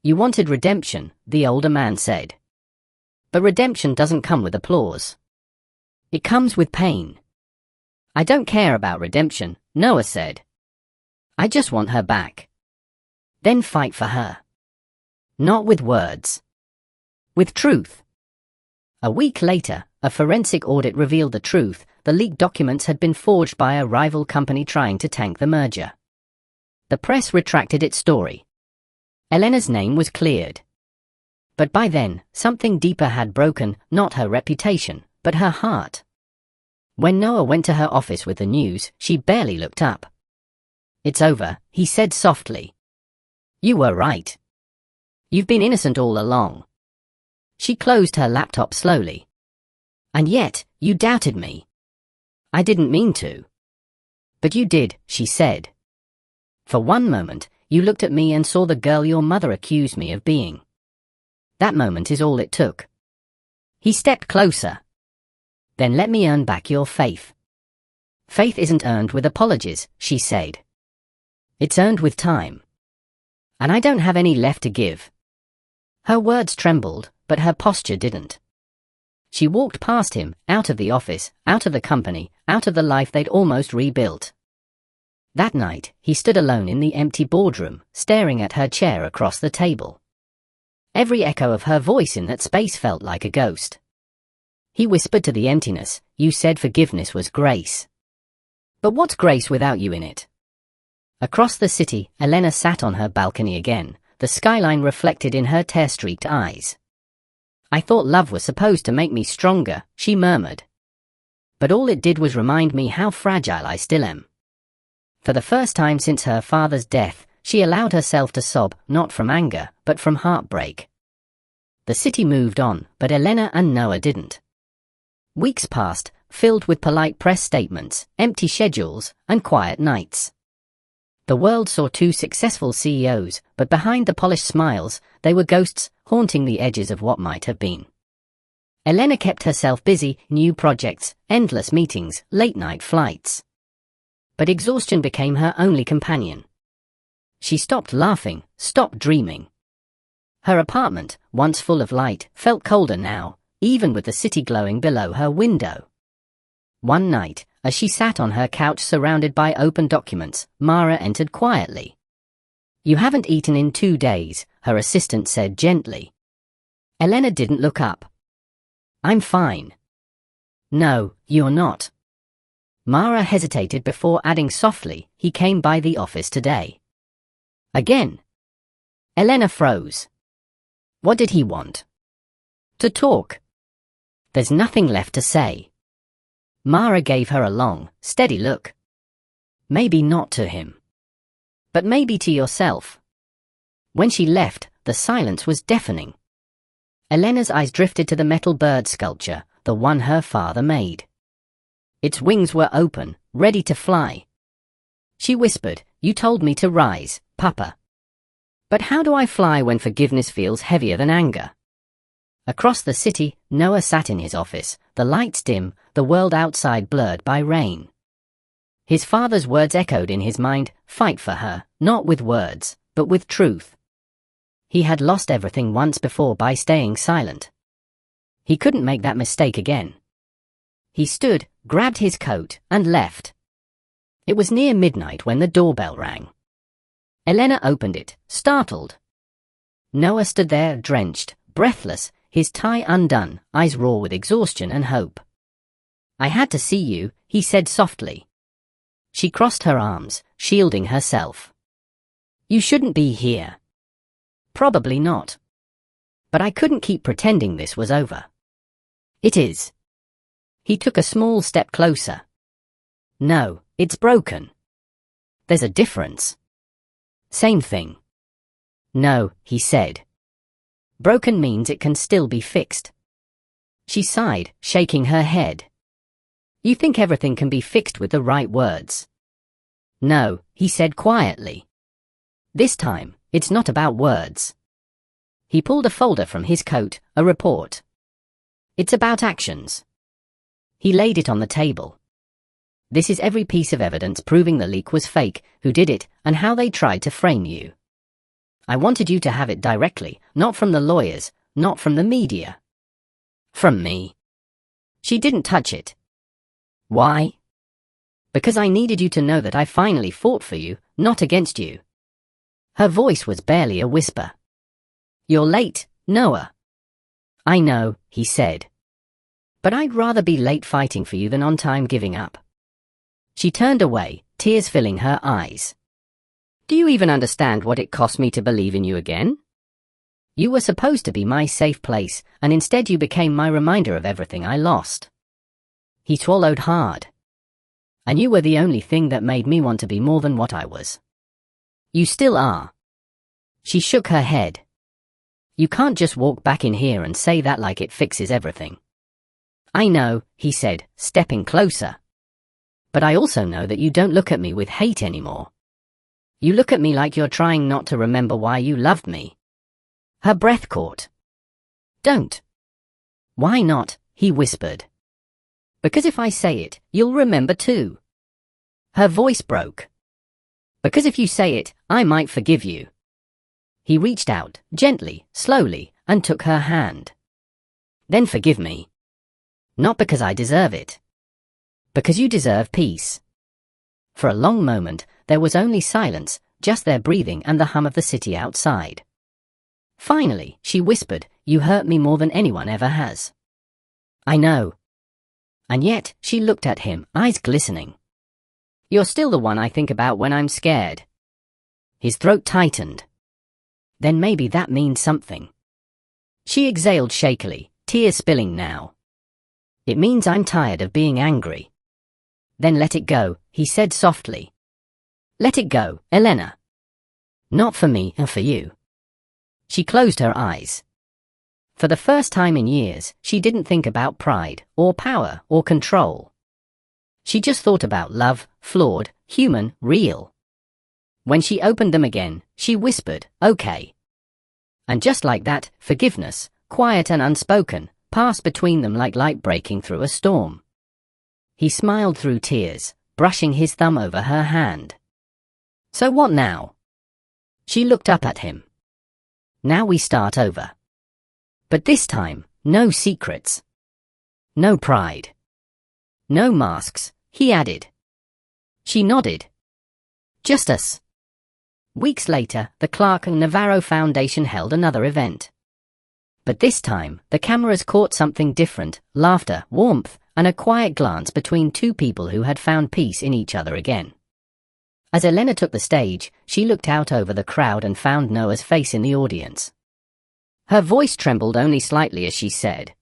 You wanted redemption, the older man said. But redemption doesn't come with applause. It comes with pain. I don't care about redemption, Noah said. I just want her back. Then fight for her. Not with words. With truth. A week later, a forensic audit revealed the truth: the leaked documents had been forged by a rival company trying to tank the merger. The press retracted its story. Elena's name was cleared. But by then, something deeper had broken, not her reputation, but her heart. When Noah went to her office with the news, she barely looked up. It's over, he said softly. You were right. You've been innocent all along. She closed her laptop slowly. And yet, you doubted me. I didn't mean to. But you did, she said. For one moment, you looked at me and saw the girl your mother accused me of being. That moment is all it took. He stepped closer. Then let me earn back your faith. Faith isn't earned with apologies, she said. It's earned with time. And I don't have any left to give. Her words trembled, but her posture didn't. She walked past him, out of the office, out of the company, out of the life they'd almost rebuilt. That night, he stood alone in the empty boardroom, staring at her chair across the table. Every echo of her voice in that space felt like a ghost. He whispered to the emptiness, you said forgiveness was grace. But what's grace without you in it? Across the city, Elena sat on her balcony again, the skyline reflected in her tear-streaked eyes. I thought love was supposed to make me stronger, she murmured. But all it did was remind me how fragile I still am. For the first time since her father's death, she allowed herself to sob, not from anger, but from heartbreak. The city moved on, but Elena and Noah didn't. Weeks passed, filled with polite press statements, empty schedules, and quiet nights. The world saw two successful CEOs, but behind the polished smiles, they were ghosts, haunting the edges of what might have been. Elena kept herself busy, new projects, endless meetings, late-night flights. But exhaustion became her only companion. She stopped laughing, stopped dreaming. Her apartment, once full of light, felt colder now, even with the city glowing below her window. One night, as she sat on her couch surrounded by open documents, Mara entered quietly. You haven't eaten in 2 days, her assistant said gently. Elena didn't look up. I'm fine. No, you're not. Mara hesitated before adding softly, he came by the office today. Again. Elena froze. What did he want? To talk. There's nothing left to say. Mara gave her a long, steady look. Maybe not to him. But maybe to yourself. When she left, the silence was deafening. Elena's eyes drifted to the metal bird sculpture, the one her father made. Its wings were open, ready to fly. She whispered, you told me to rise, Papa. But how do I fly when forgiveness feels heavier than anger? Across the city, Noah sat in his office, the lights dim, the world outside blurred by rain. His father's words echoed in his mind, fight for her, not with words, but with truth. He had lost everything once before by staying silent. He couldn't make that mistake again. He stood, grabbed his coat, and left. It was near midnight when the doorbell rang. Elena opened it, startled. Noah stood there, drenched, breathless, his tie undone, eyes raw with exhaustion and hope. "I had to see you," he said softly. She crossed her arms, shielding herself. "You shouldn't be here." "Probably not. But I couldn't keep pretending this was over." "It is." He took a small step closer. "No, it's broken." "There's a difference." "Same thing." "No," he said. "Broken means it can still be fixed." She sighed, shaking her head. "You think everything can be fixed with the right words." "No," he said quietly. "This time, it's not about words." He pulled a folder from his coat, a report. "It's about actions." He laid it on the table. "This is every piece of evidence proving the leak was fake, who did it, and how they tried to frame you. I wanted you to have it directly, not from the lawyers, not from the media. From me." She didn't touch it. "Why?" "Because I needed you to know that I finally fought for you, not against you." Her voice was barely a whisper. "You're late, Noah." "I know," he said. "But I'd rather be late fighting for you than on time giving up." She turned away, tears filling her eyes. "Do you even understand what it cost me to believe in you again? You were supposed to be my safe place, and instead you became my reminder of everything I lost." He swallowed hard. "And you were the only thing that made me want to be more than what I was." "You still are." She shook her head. "You can't just walk back in here and say that like it fixes everything." "I know," he said, stepping closer. "But I also know that you don't look at me with hate anymore. You look at me like you're trying not to remember why you loved me." Her breath caught. "Don't." "Why not?" he whispered. "Because if I say it, you'll remember too." Her voice broke. "Because if you say it, I might forgive you." He reached out, gently, slowly, and took her hand. "Then forgive me. Not because I deserve it. Because you deserve peace." For a long moment, there was only silence, just their breathing and the hum of the city outside. Finally, she whispered, "You hurt me more than anyone ever has." "I know." And yet, she looked at him, eyes glistening. "You're still the one I think about when I'm scared." His throat tightened. "Then maybe that means something." She exhaled shakily, tears spilling now. "It means I'm tired of being angry." "Then let it go," he said softly. "Let it go, Elena. Not for me, and for you." She closed her eyes. For the first time in years, she didn't think about pride, or power, or control. She just thought about love, flawed, human, real. When she opened them again, she whispered, "Okay." And just like that, forgiveness, quiet and unspoken, passed between them like light breaking through a storm. He smiled through tears, brushing his thumb over her hand. "So what now?" She looked up at him. "Now we start over. But this time, no secrets. No pride. No masks," he added. She nodded. "Just us." Weeks later, the Clark and Navarro Foundation held another event. But this time, the cameras caught something different, laughter, warmth, and a quiet glance between two people who had found peace in each other again. As Elena took the stage, she looked out over the crowd and found Noah's face in the audience. Her voice trembled only slightly as she said,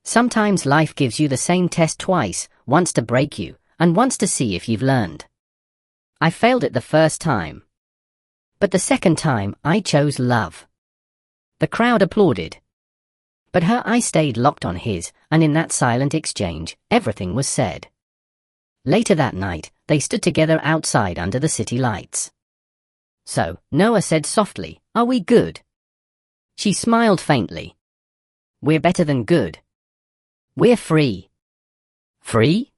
"Sometimes life gives you the same test twice, once to break you, and once to see if you've learned. I failed it the first time. But the second time, I chose love." The crowd applauded. But her eyes stayed locked on his, and in that silent exchange, everything was said. Later that night, they stood together outside under the city lights. "So," Noah said softly, "are we good?" She smiled faintly. We're better than good. We're free. Free?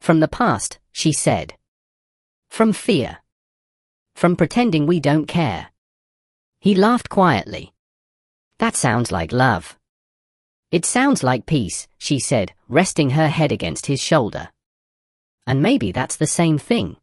From the past, she said. From fear. From pretending we don't care. He laughed quietly. That sounds like love. It sounds like peace, she said, resting her head against his shoulder. And maybe that's the same thing.